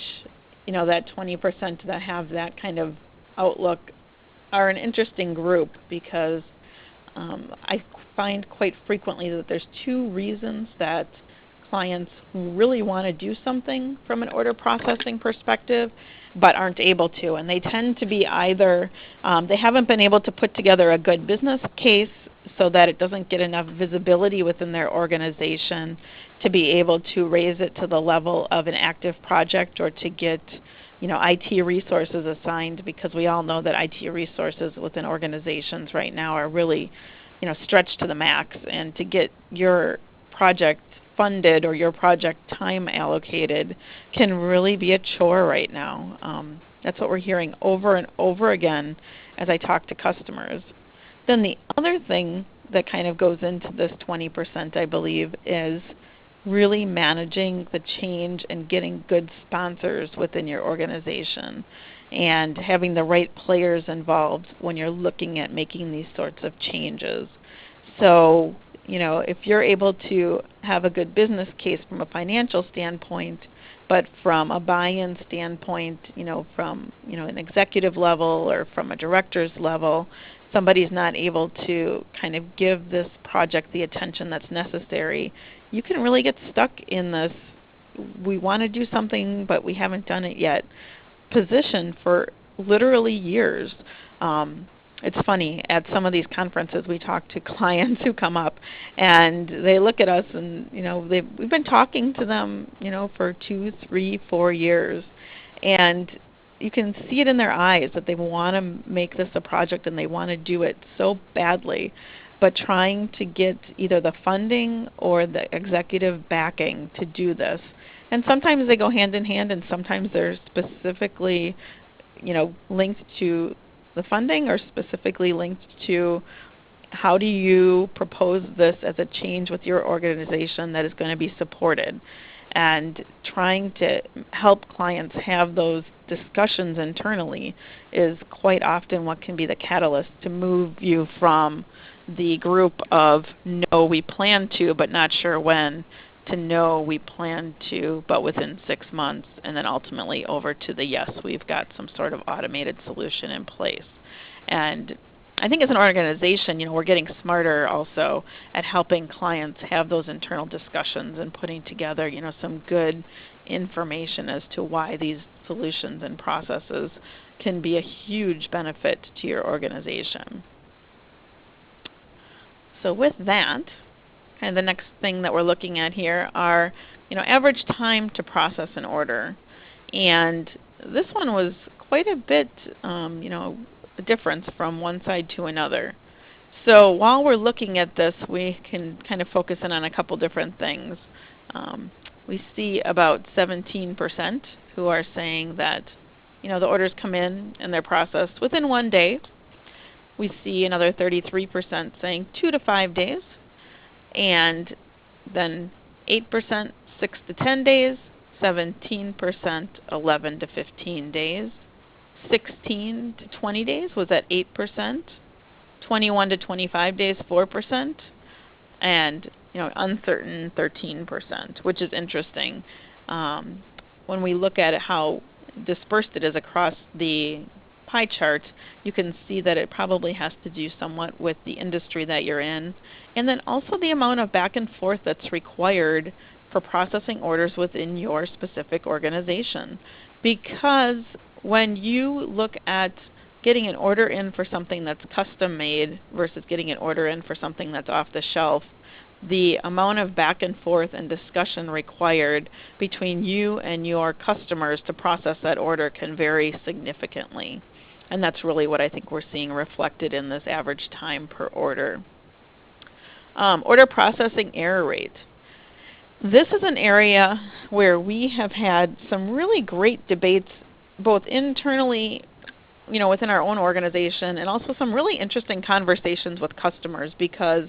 that 20% that have that kind of outlook are an interesting group, because I find quite frequently that there's two reasons that clients really want to do something from an order processing perspective but aren't able to. And they tend to be either they haven't been able to put together a good business case so that it doesn't get enough visibility within their organization to be able to raise it to the level of an active project, or to get IT resources assigned, because we all know that IT resources within organizations right now are really stretched to the max, and to get your project funded or your project time allocated can really be a chore right now. That's what we're hearing over and over again as I talk to customers. Then the other thing that kind of goes into this 20%, I believe, is really managing the change and getting good sponsors within your organization, and having the right players involved when you're looking at making these sorts of changes. So, if you're able to have a good business case from a financial standpoint, but from a buy-in standpoint, from an executive level or from a director's level, somebody's not able to kind of give this project the attention that's necessary, you can really get stuck in this we want to do something but we haven't done it yet position for literally years. It's funny, at some of these conferences we talk to clients who come up and they look at us and we've been talking to them for 2, 3, 4 years, and you can see it in their eyes that they want to make this a project and they want to do it so badly, but trying to get either the funding or the executive backing to do this. And sometimes they go hand in hand, and sometimes they're specifically linked to the funding, or specifically linked to how do you propose this as a change with your organization that is going to be supported. And trying to help clients have those discussions internally is quite often what can be the catalyst to move you from the group of no, we plan to but not sure when, to no, we plan to but within 6 months, and then ultimately over to the yes, we've got some sort of automated solution in place. And I think as an organization, we're getting smarter also at helping clients have those internal discussions and putting together, some good information as to why these solutions and processes can be a huge benefit to your organization. So with that, kind of the next thing that we're looking at here are, average time to process an order. And this one was quite a bit, a difference from one side to another. So while we're looking at this, we can kind of focus in on a couple different things. We see about 17% who are saying that, the orders come in and they're processed within 1 day. We see another 33% saying 2 to 5 days, and then 8% 6 to 10 days, 17% 11 to 15 days, 16 to 20 days was at 8%, 21 to 25 days 4%, and uncertain 13%, which is interesting. When we look at how dispersed it is across the pie chart, you can see that it probably has to do somewhat with the industry that you're in, and then also the amount of back and forth that's required for processing orders within your specific organization. Because when you look at getting an order in for something that's custom made versus getting an order in for something that's off the shelf, the amount of back and forth and discussion required between you and your customers to process that order can vary significantly. And that's really what I think we're seeing reflected in this average time per order. Order processing error rate. This is an area where we have had some really great debates both internally, within our own organization, and also some really interesting conversations with customers, because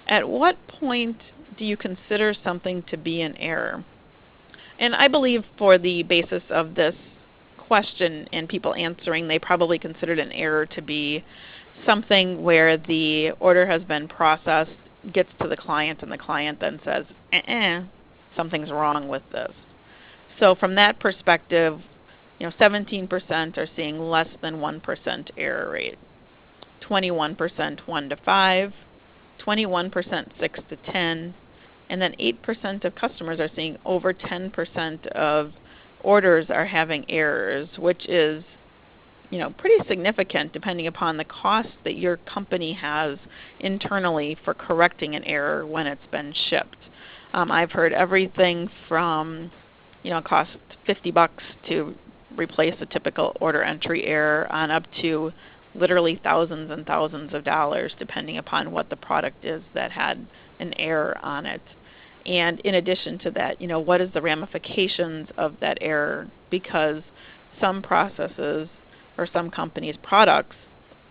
at what point do you consider something to be an error? And I believe for the basis of this question and people answering, they probably considered an error to be something where the order has been processed, gets to the client, and the client then says, something's wrong with this. So from that perspective, 17% are seeing less than 1% error rate, 21% 1 to 5, 21% 6 to 10, and then 8% of customers are seeing over 10% of orders are having errors, which is pretty significant depending upon the cost that your company has internally for correcting an error when it's been shipped. I've heard everything from cost $50 to replace a typical order entry error on up to literally thousands and thousands of dollars depending upon what the product is that had an error on it. And in addition to that, what is the ramifications of that error? Because some processes or some companies' products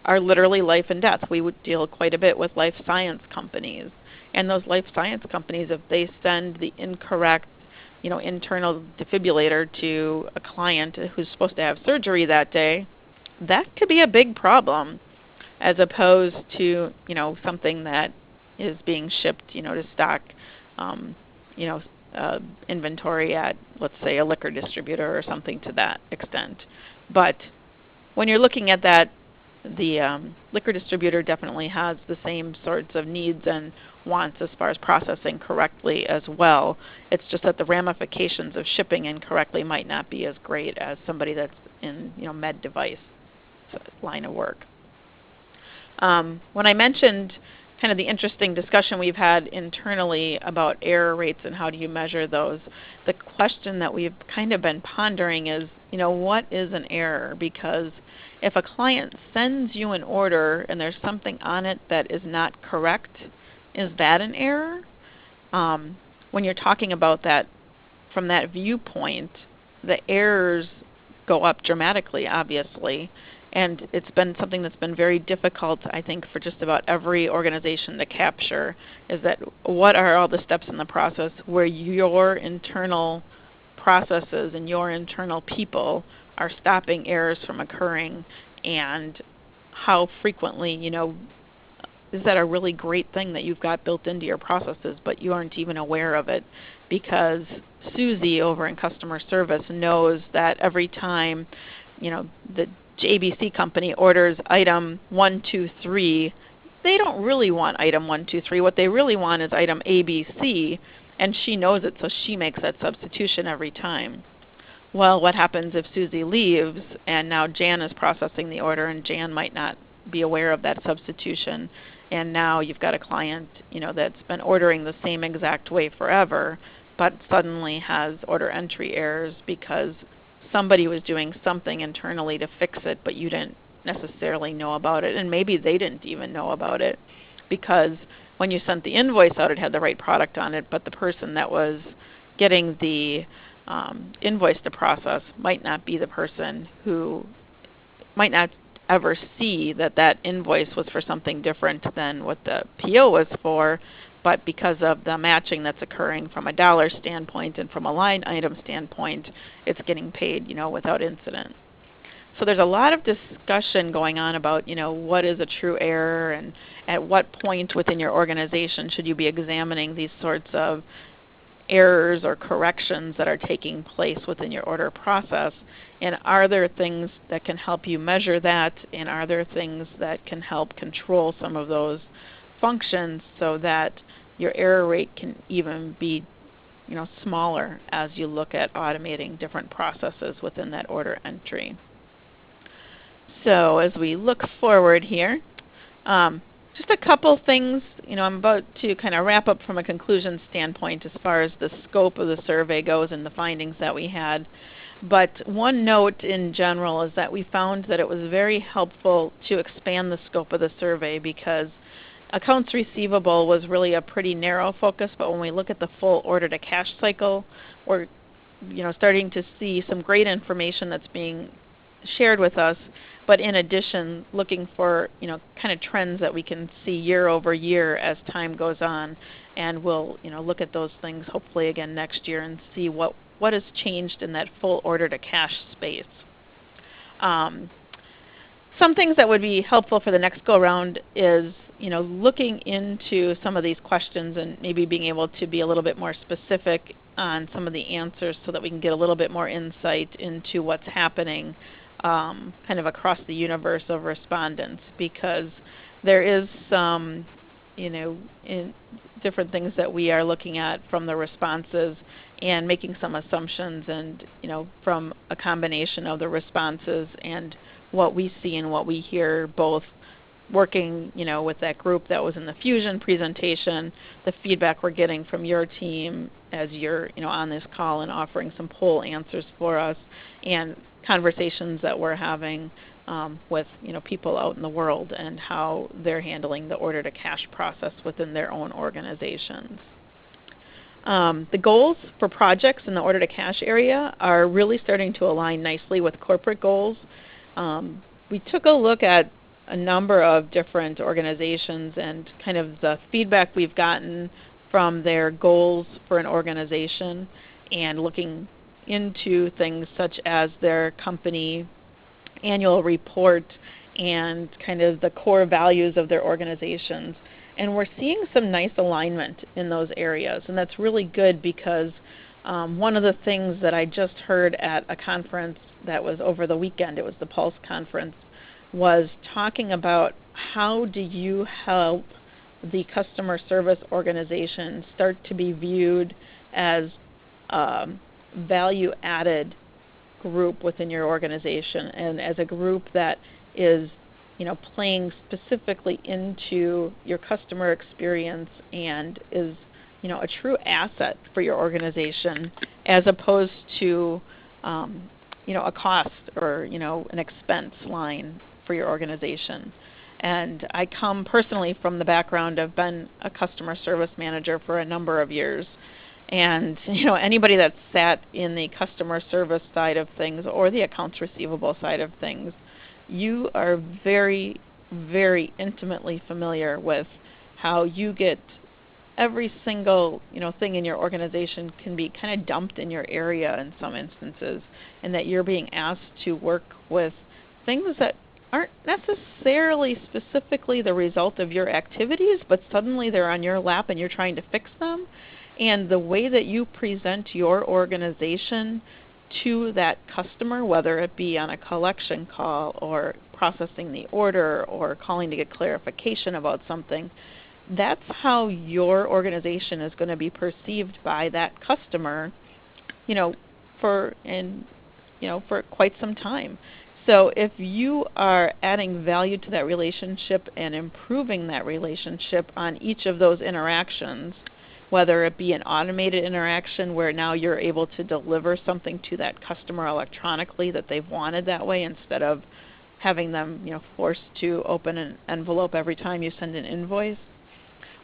are literally life and death. We would deal quite a bit with life science companies. And those life science companies, if they send the incorrect internal defibrillator to a client who's supposed to have surgery that day, that could be a big problem, as opposed to something that is being shipped to stock inventory at, let's say, a liquor distributor or something to that extent. But when you're looking at that, the liquor distributor definitely has the same sorts of needs and wants as far as processing correctly as well. It's just that the ramifications of shipping incorrectly might not be as great as somebody that's in med device line of work. When I mentioned kind of the interesting discussion we've had internally about error rates and how do you measure those, the question that we've kind of been pondering is, what is an error? Because if a client sends you an order and there's something on it that is not correct, is that an error? When you're talking about that from that viewpoint, the errors go up dramatically, obviously. And it's been something that's been very difficult, I think, for just about every organization to capture, is that what are all the steps in the process where your internal processes and your internal people are stopping errors from occurring, and how frequently, is that a really great thing that you've got built into your processes, but you aren't even aware of it, because Susie over in customer service knows that every time, the ABC company orders item 1, 2, 3, they don't really want item 1, 2, 3. What they really want is item ABC, and she knows it, so she makes that substitution every time. Well, what happens if Susie leaves and now Jan is processing the order, and Jan might not be aware of that substitution, and now you've got a client that's been ordering the same exact way forever, but suddenly has order entry errors because somebody was doing something internally to fix it, but you didn't necessarily know about it, and maybe they didn't even know about it, because when you sent the invoice out, it had the right product on it, but the person that was getting the invoice to process might not be the person who might not ever see that that invoice was for something different than what the PO was for, but because of the matching that's occurring from a dollar standpoint and from a line item standpoint, it's getting paid, without incident. So there's a lot of discussion going on about, what is a true error, and at what point within your organization should you be examining these sorts of errors or corrections that are taking place within your order process, and are there things that can help you measure that, and are there things that can help control some of those functions so that your error rate can even be smaller as you look at automating different processes within that order entry. So as we look forward here, Just a couple things. I'm about to kind of wrap up from a conclusion standpoint as far as the scope of the survey goes and the findings that we had. But one note in general is that we found that it was very helpful to expand the scope of the survey, because accounts receivable was really a pretty narrow focus, but when we look at the full order to cash cycle, we're starting to see some great information that's being shared with us, but in addition looking for kind of trends that we can see year over year as time goes on, and we'll look at those things hopefully again next year and see what has changed in that full order to cash space. Some things that would be helpful for the next go around is looking into some of these questions and maybe being able to be a little bit more specific on some of the answers so that we can get a little bit more insight into what's happening kind of across the universe of respondents, because there is some in different things that we are looking at from the responses and making some assumptions, and from a combination of the responses and what we see and what we hear, both working with that group that was in the Fusion presentation, the feedback we're getting from your team as you're on this call and offering some poll answers for us, and conversations that we're having with people out in the world and how they're handling the order to cash process within their own organizations. The goals for projects in the order to cash area are really starting to align nicely with corporate goals. We took a look at a number of different organizations, and kind of the feedback we've gotten from their goals for an organization, and looking into things such as their company annual report and kind of the core values of their organizations. And we're seeing some nice alignment in those areas, and that's really good, because one of the things that I just heard at a conference that was over the weekend, it was the Pulse conference, was talking about how do you help the customer service organization start to be viewed as a value-added group within your organization, and as a group that is playing specifically into your customer experience and is a true asset for your organization, as opposed to a cost or an expense line for your organization. And I come personally from the background of been a customer service manager for a number of years, and anybody that's sat in the customer service side of things or the accounts receivable side of things, you are very, very intimately familiar with how you get every single thing in your organization can be kind of dumped in your area in some instances, and that you're being asked to work with things that aren't necessarily specifically the result of your activities, but suddenly they're on your lap and you're trying to fix them. And the way that you present your organization to that customer, whether it be on a collection call or processing the order or calling to get clarification about something, that's how your organization is going to be perceived by that customer, for quite some time. So if you are adding value to that relationship and improving that relationship on each of those interactions, whether it be an automated interaction where now you're able to deliver something to that customer electronically that they've wanted that way, instead of having them forced to open an envelope every time you send an invoice,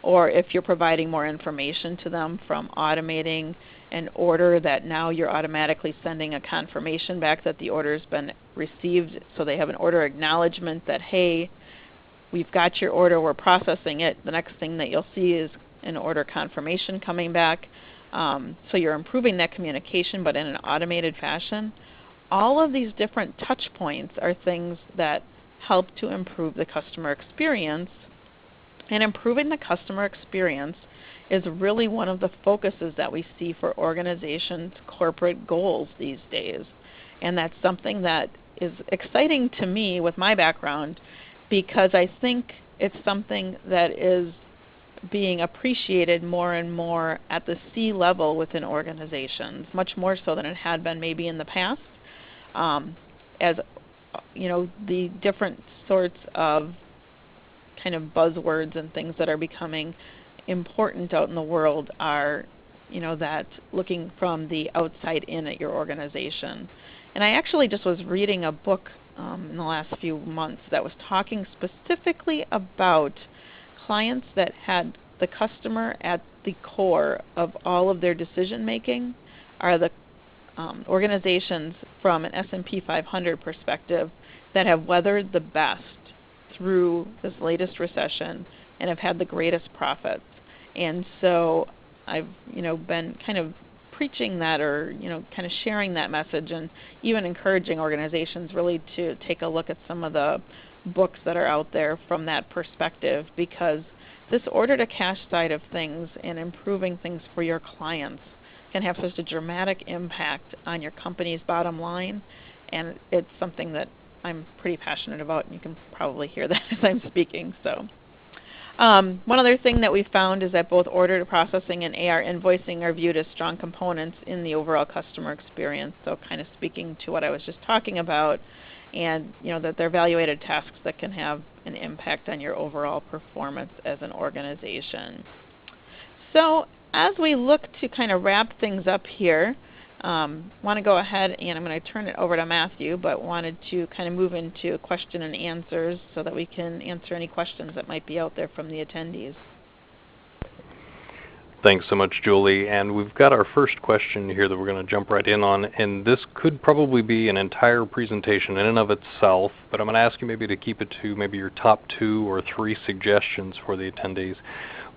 or if you're providing more information to them from automating an order that now you're automatically sending a confirmation back that the order has been received, so they have an order acknowledgement that, hey, we've got your order, we're processing it. The next thing that you'll see is an order confirmation coming back. So you're improving that communication, but in an automated fashion. All of these different touch points are things that help to improve the customer experience, and improving the customer experience is really one of the focuses that we see for organizations' corporate goals these days. And that's something that is exciting to me with my background, because I think it's something that is being appreciated more and more at the C level within organizations, much more so than it had been maybe in the past. As the different sorts of kind of buzzwords and things that are becoming important out in the world are, that looking from the outside in at your organization. And I actually just was reading a book in the last few months that was talking specifically about clients that had the customer at the core of all of their decision making are the organizations from an S&P 500 perspective that have weathered the best through this latest recession and have had the greatest profits. And so I've been kind of preaching that, or kind of sharing that message, and even encouraging organizations really to take a look at some of the books that are out there from that perspective, because this order to cash side of things and improving things for your clients can have such a dramatic impact on your company's bottom line, and it's something that I'm pretty passionate about, and you can probably hear that as I'm speaking. So one other thing that we found is that both order processing and AR invoicing are viewed as strong components in the overall customer experience. So kind of speaking to what I was just talking about, and that they're value-added tasks that can have an impact on your overall performance as an organization. So as we look to kind of wrap things up here, want to go ahead and I'm going to turn it over to Matthew, but wanted to kind of move into question and answers so that we can answer any questions that might be out there from the attendees. Thanks so much, Julie. And we've got our first question here that we're going to jump right in on, and this could probably be an entire presentation in and of itself, but I'm going to ask you maybe to keep it to maybe your top 2 or 3 suggestions for the attendees.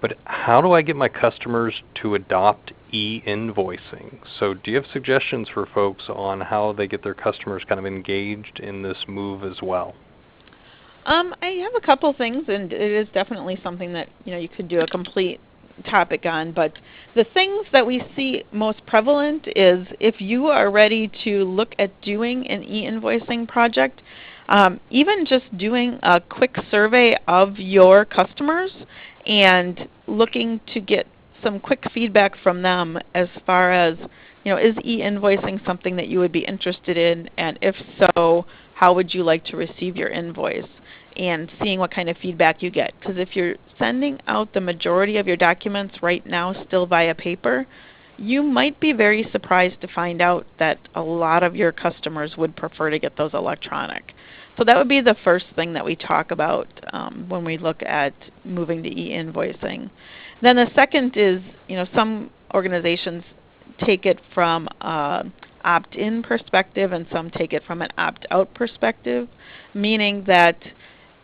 But how do I get my customers to adopt e-invoicing? So do you have suggestions for folks on how they get their customers kind of engaged in this move as well? I have a couple things, and it is definitely something that you could do a complete topic on. But the things that we see most prevalent is if you are ready to look at doing an e-invoicing project, even just doing a quick survey of your customers and looking to get some quick feedback from them as far as, is e-invoicing something that you would be interested in, and if so, how would you like to receive your invoice, and seeing what kind of feedback you get. Because if you're sending out the majority of your documents right now still via paper, you might be very surprised to find out that a lot of your customers would prefer to get those electronic. So that would be the first thing that we talk about when we look at moving to e-invoicing. Then the second is, some organizations take it from an opt-in perspective and some take it from an opt-out perspective, meaning that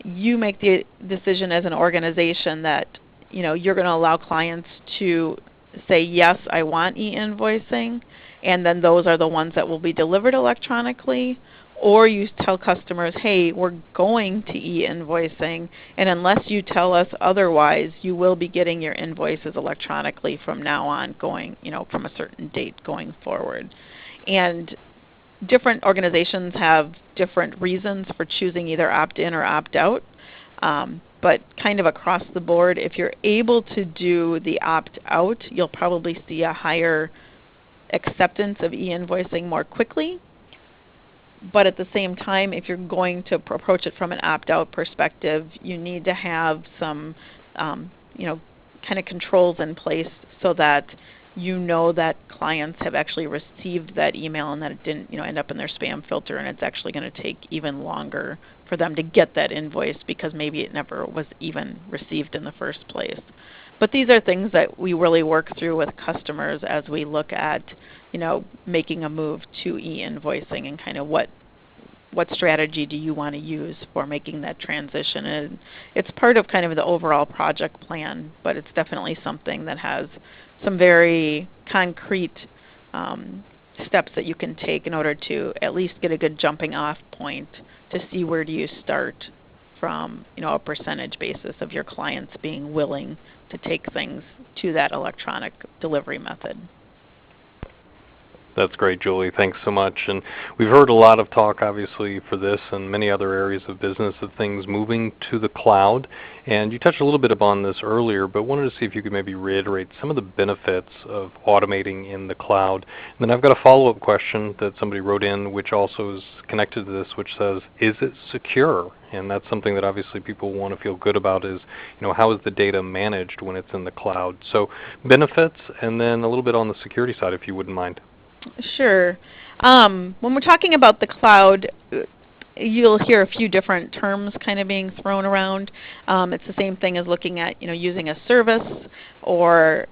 you make the decision as an organization that you're going to allow clients to say, yes, I want e-invoicing, and then those are the ones that will be delivered electronically. Or you tell customers, hey, we're going to e-invoicing, and unless you tell us otherwise, you will be getting your invoices electronically from now on, going, from a certain date going forward. And different organizations have different reasons for choosing either opt-in or opt-out. But kind of across the board, if you're able to do the opt-out, you'll probably see a higher acceptance of e-invoicing more quickly. But at the same time, if you're going to approach it from an opt-out perspective, you need to have some, kind of controls in place so that that clients have actually received that email and that it didn't, end up in their spam filter, and it's actually going to take even longer for them to get that invoice because maybe it never was even received in the first place. But these are things that we really work through with customers as we look at, making a move to e-invoicing, and kind of what strategy do you want to use for making that transition. And it's part of kind of the overall project plan, but it's definitely something that has some very concrete steps that you can take in order to at least get a good jumping off point to see where do you start from, a percentage basis of your clients being willing to take things to that electronic delivery method. That's great, Julie. Thanks so much. And we've heard a lot of talk, obviously, for this and many other areas of business of things moving to the cloud. And you touched a little bit upon this earlier, but wanted to see if you could maybe reiterate some of the benefits of automating in the cloud. And then I've got a follow-up question that somebody wrote in, which also is connected to this, which says, is it secure? And that's something that obviously people want to feel good about is, how is the data managed when it's in the cloud? So benefits, and then a little bit on the security side, if you wouldn't mind. Sure. When we're talking about the cloud, you'll hear a few different terms kind of being thrown around. It's the same thing as looking at using a service, or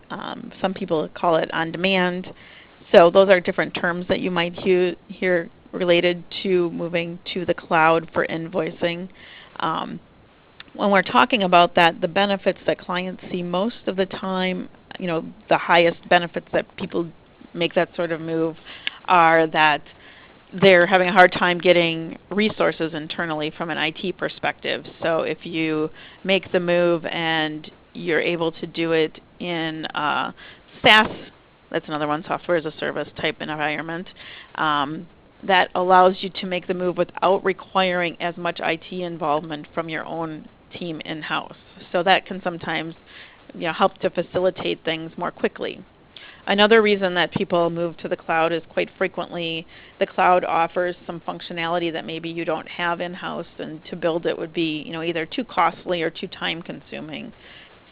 some people call it on demand. So those are different terms that you might hear related to moving to the cloud for invoicing. When we're talking about that, the benefits that clients see most of the time, the highest benefits that people make that sort of move are that they're having a hard time getting resources internally from an IT perspective. So if you make the move and you're able to do it in SaaS, that's another one, software as a service type environment, that allows you to make the move without requiring as much IT involvement from your own team in-house. So that can sometimes help to facilitate things more quickly. Another reason that people move to the cloud is quite frequently the cloud offers some functionality that maybe you don't have in-house, and to build it would be either too costly or too time-consuming.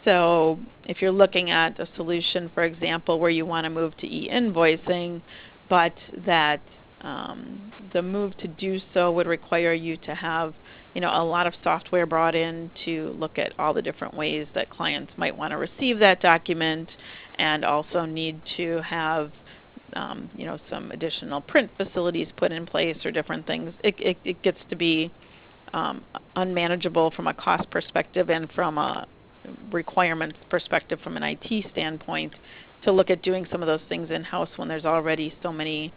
So if you're looking at a solution, for example, where you want to move to e-invoicing, but that the move to do so would require you to have a lot of software brought in to look at all the different ways that clients might want to receive that document, and also need to have some additional print facilities put in place or different things. It gets to be unmanageable from a cost perspective and from a requirements perspective from an IT standpoint to look at doing some of those things in-house when there's already so many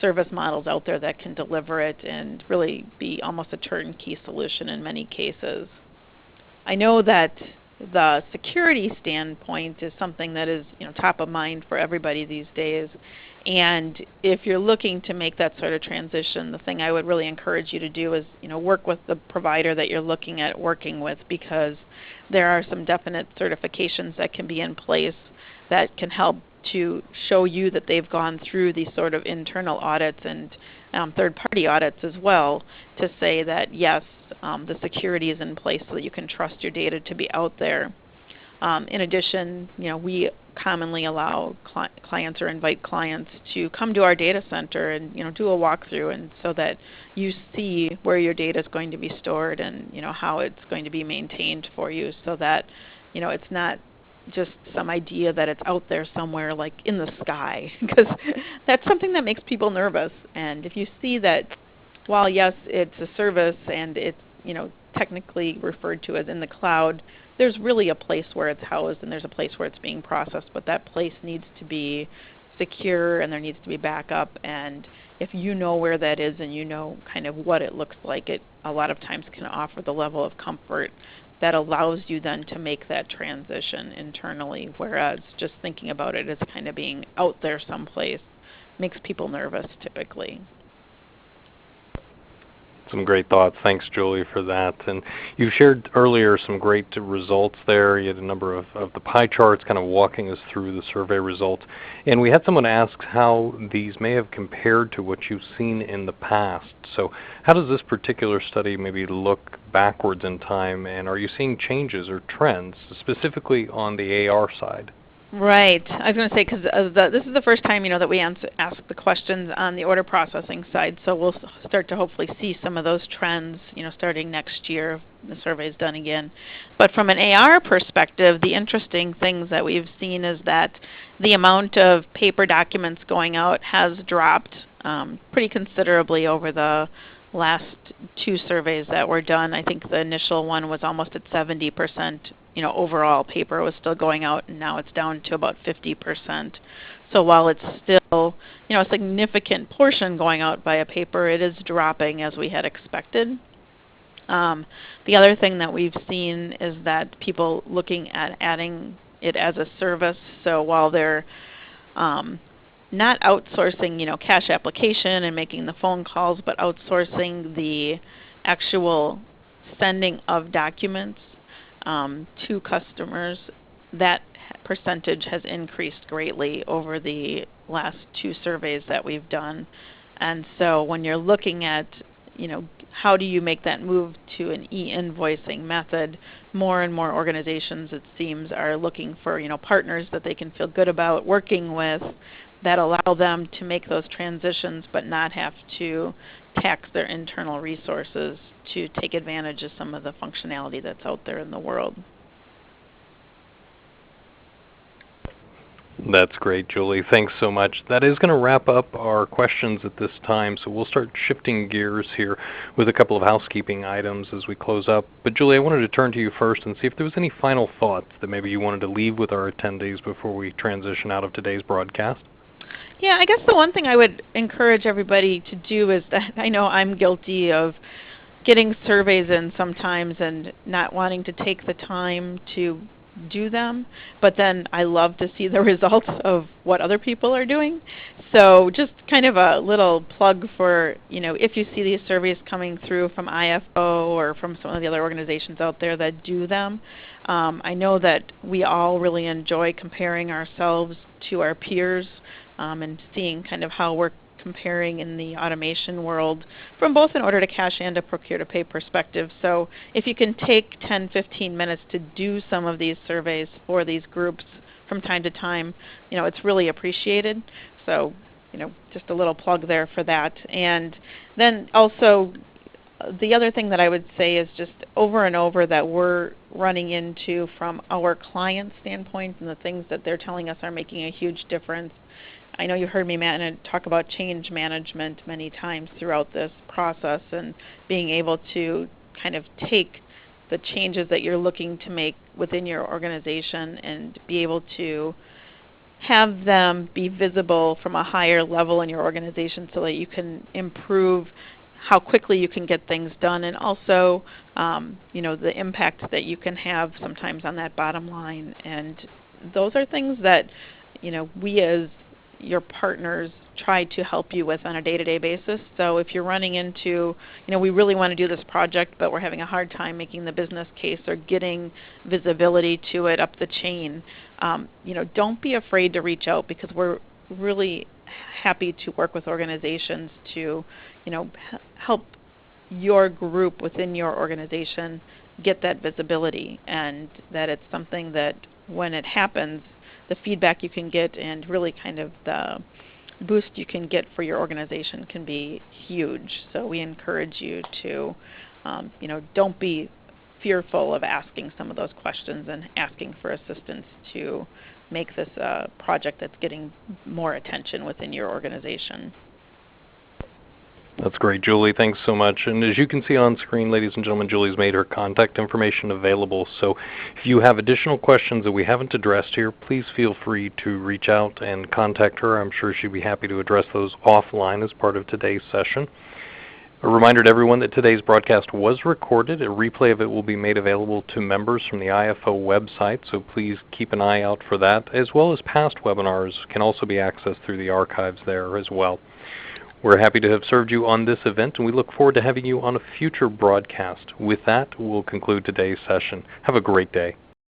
service models out there that can deliver it and really be almost a turnkey solution in many cases. I know that the security standpoint is something that is top of mind for everybody these days. And if you're looking to make that sort of transition, the thing I would really encourage you to do is work with the provider that you're looking at working with, because there are some definite certifications that can be in place that can help to show you that they've gone through these sort of internal audits and third-party audits as well, to say that yes, the security is in place so that you can trust your data to be out there. In addition, we commonly allow clients or invite clients to come to our data center and do a walkthrough, and so that you see where your data is going to be stored and how it's going to be maintained for you, so that it's not just some idea that it's out there somewhere like in the sky, because that's something that makes people nervous. And if you see that while yes, it's a service and it's technically referred to as in the cloud, there's really a place where it's housed and there's a place where it's being processed, but that place needs to be secure and there needs to be backup. And if you know where that is and kind of what it looks like, it a lot of times can offer the level of comfort that allows you then to make that transition internally, whereas just thinking about it as kind of being out there someplace makes people nervous typically. Some great thoughts. Thanks, Julie, for that. And you shared earlier some great results there. You had a number of the pie charts kind of walking us through the survey results. And we had someone ask how these may have compared to what you've seen in the past. So how does this particular study maybe look backwards in time, and are you seeing changes or trends, specifically on the AR side? Right. I was going to say, because this is the first time that we ask the questions on the order processing side, so we'll start to hopefully see some of those trends starting next year if the survey is done again. But from an AR perspective, the interesting things that we've seen is that the amount of paper documents going out has dropped pretty considerably over the last two surveys that were done. I think the initial one was almost at 70%. Overall paper was still going out, and now it's down to about 50%. So while it's still, a significant portion going out via paper, it is dropping as we had expected. The other thing that we've seen is that people looking at adding it as a service. So while they're not outsourcing, cash application and making the phone calls, but outsourcing the actual sending of documents to customers. That percentage has increased greatly over the last 2 surveys that we've done. And so when you're looking at, how do you make that move to an e-invoicing method, more and more organizations, it seems, are looking for, partners that they can feel good about working with that allow them to make those transitions but not have to tax their internal resources to take advantage of some of the functionality that's out there in the world. That's great, Julie. Thanks so much. That is going to wrap up our questions at this time, so we'll start shifting gears here with a couple of housekeeping items as we close up. But Julie, I wanted to turn to you first and see if there was any final thoughts that maybe you wanted to leave with our attendees before we transition out of today's broadcast. Yeah, I guess the one thing I would encourage everybody to do is that I know I'm guilty of getting surveys in sometimes and not wanting to take the time to do them, but then I love to see the results of what other people are doing. So just kind of a little plug for, if you see these surveys coming through from IFO or from some of the other organizations out there that do them, I know that we all really enjoy comparing ourselves to our peers and seeing kind of how we're comparing in the automation world from both an order to cash and a procure to pay perspective. So if you can take 10-15 minutes to do some of these surveys for these groups from time to time, it's really appreciated. So, just a little plug there for that. And then also the other thing that I would say is just over and over that we're running into from our client standpoint and the things that they're telling us are making a huge difference. I know you heard me, Matt, and talk about change management many times throughout this process and being able to kind of take the changes that you're looking to make within your organization and be able to have them be visible from a higher level in your organization so that you can improve how quickly you can get things done, and also the impact that you can have sometimes on that bottom line. And those are things that we as your partners try to help you with on a day-to-day basis. So if you're running into, we really want to do this project, but we're having a hard time making the business case or getting visibility to it up the chain, don't be afraid to reach out, because we're really happy to work with organizations to, help your group within your organization get that visibility, and that it's something that when it happens, the feedback you can get and really kind of the boost you can get for your organization can be huge. So we encourage you to, don't be fearful of asking some of those questions and asking for assistance to make this a project that's getting more attention within your organization. That's great, Julie. Thanks so much. And as you can see on screen, ladies and gentlemen, Julie's made her contact information available. So if you have additional questions that we haven't addressed here, please feel free to reach out and contact her. I'm sure she'd be happy to address those offline as part of today's session. A reminder to everyone that today's broadcast was recorded. A replay of it will be made available to members from the IFO website, so please keep an eye out for that, as well as past webinars can also be accessed through the archives there as well. We're happy to have served you on this event, and we look forward to having you on a future broadcast. With that, we'll conclude today's session. Have a great day.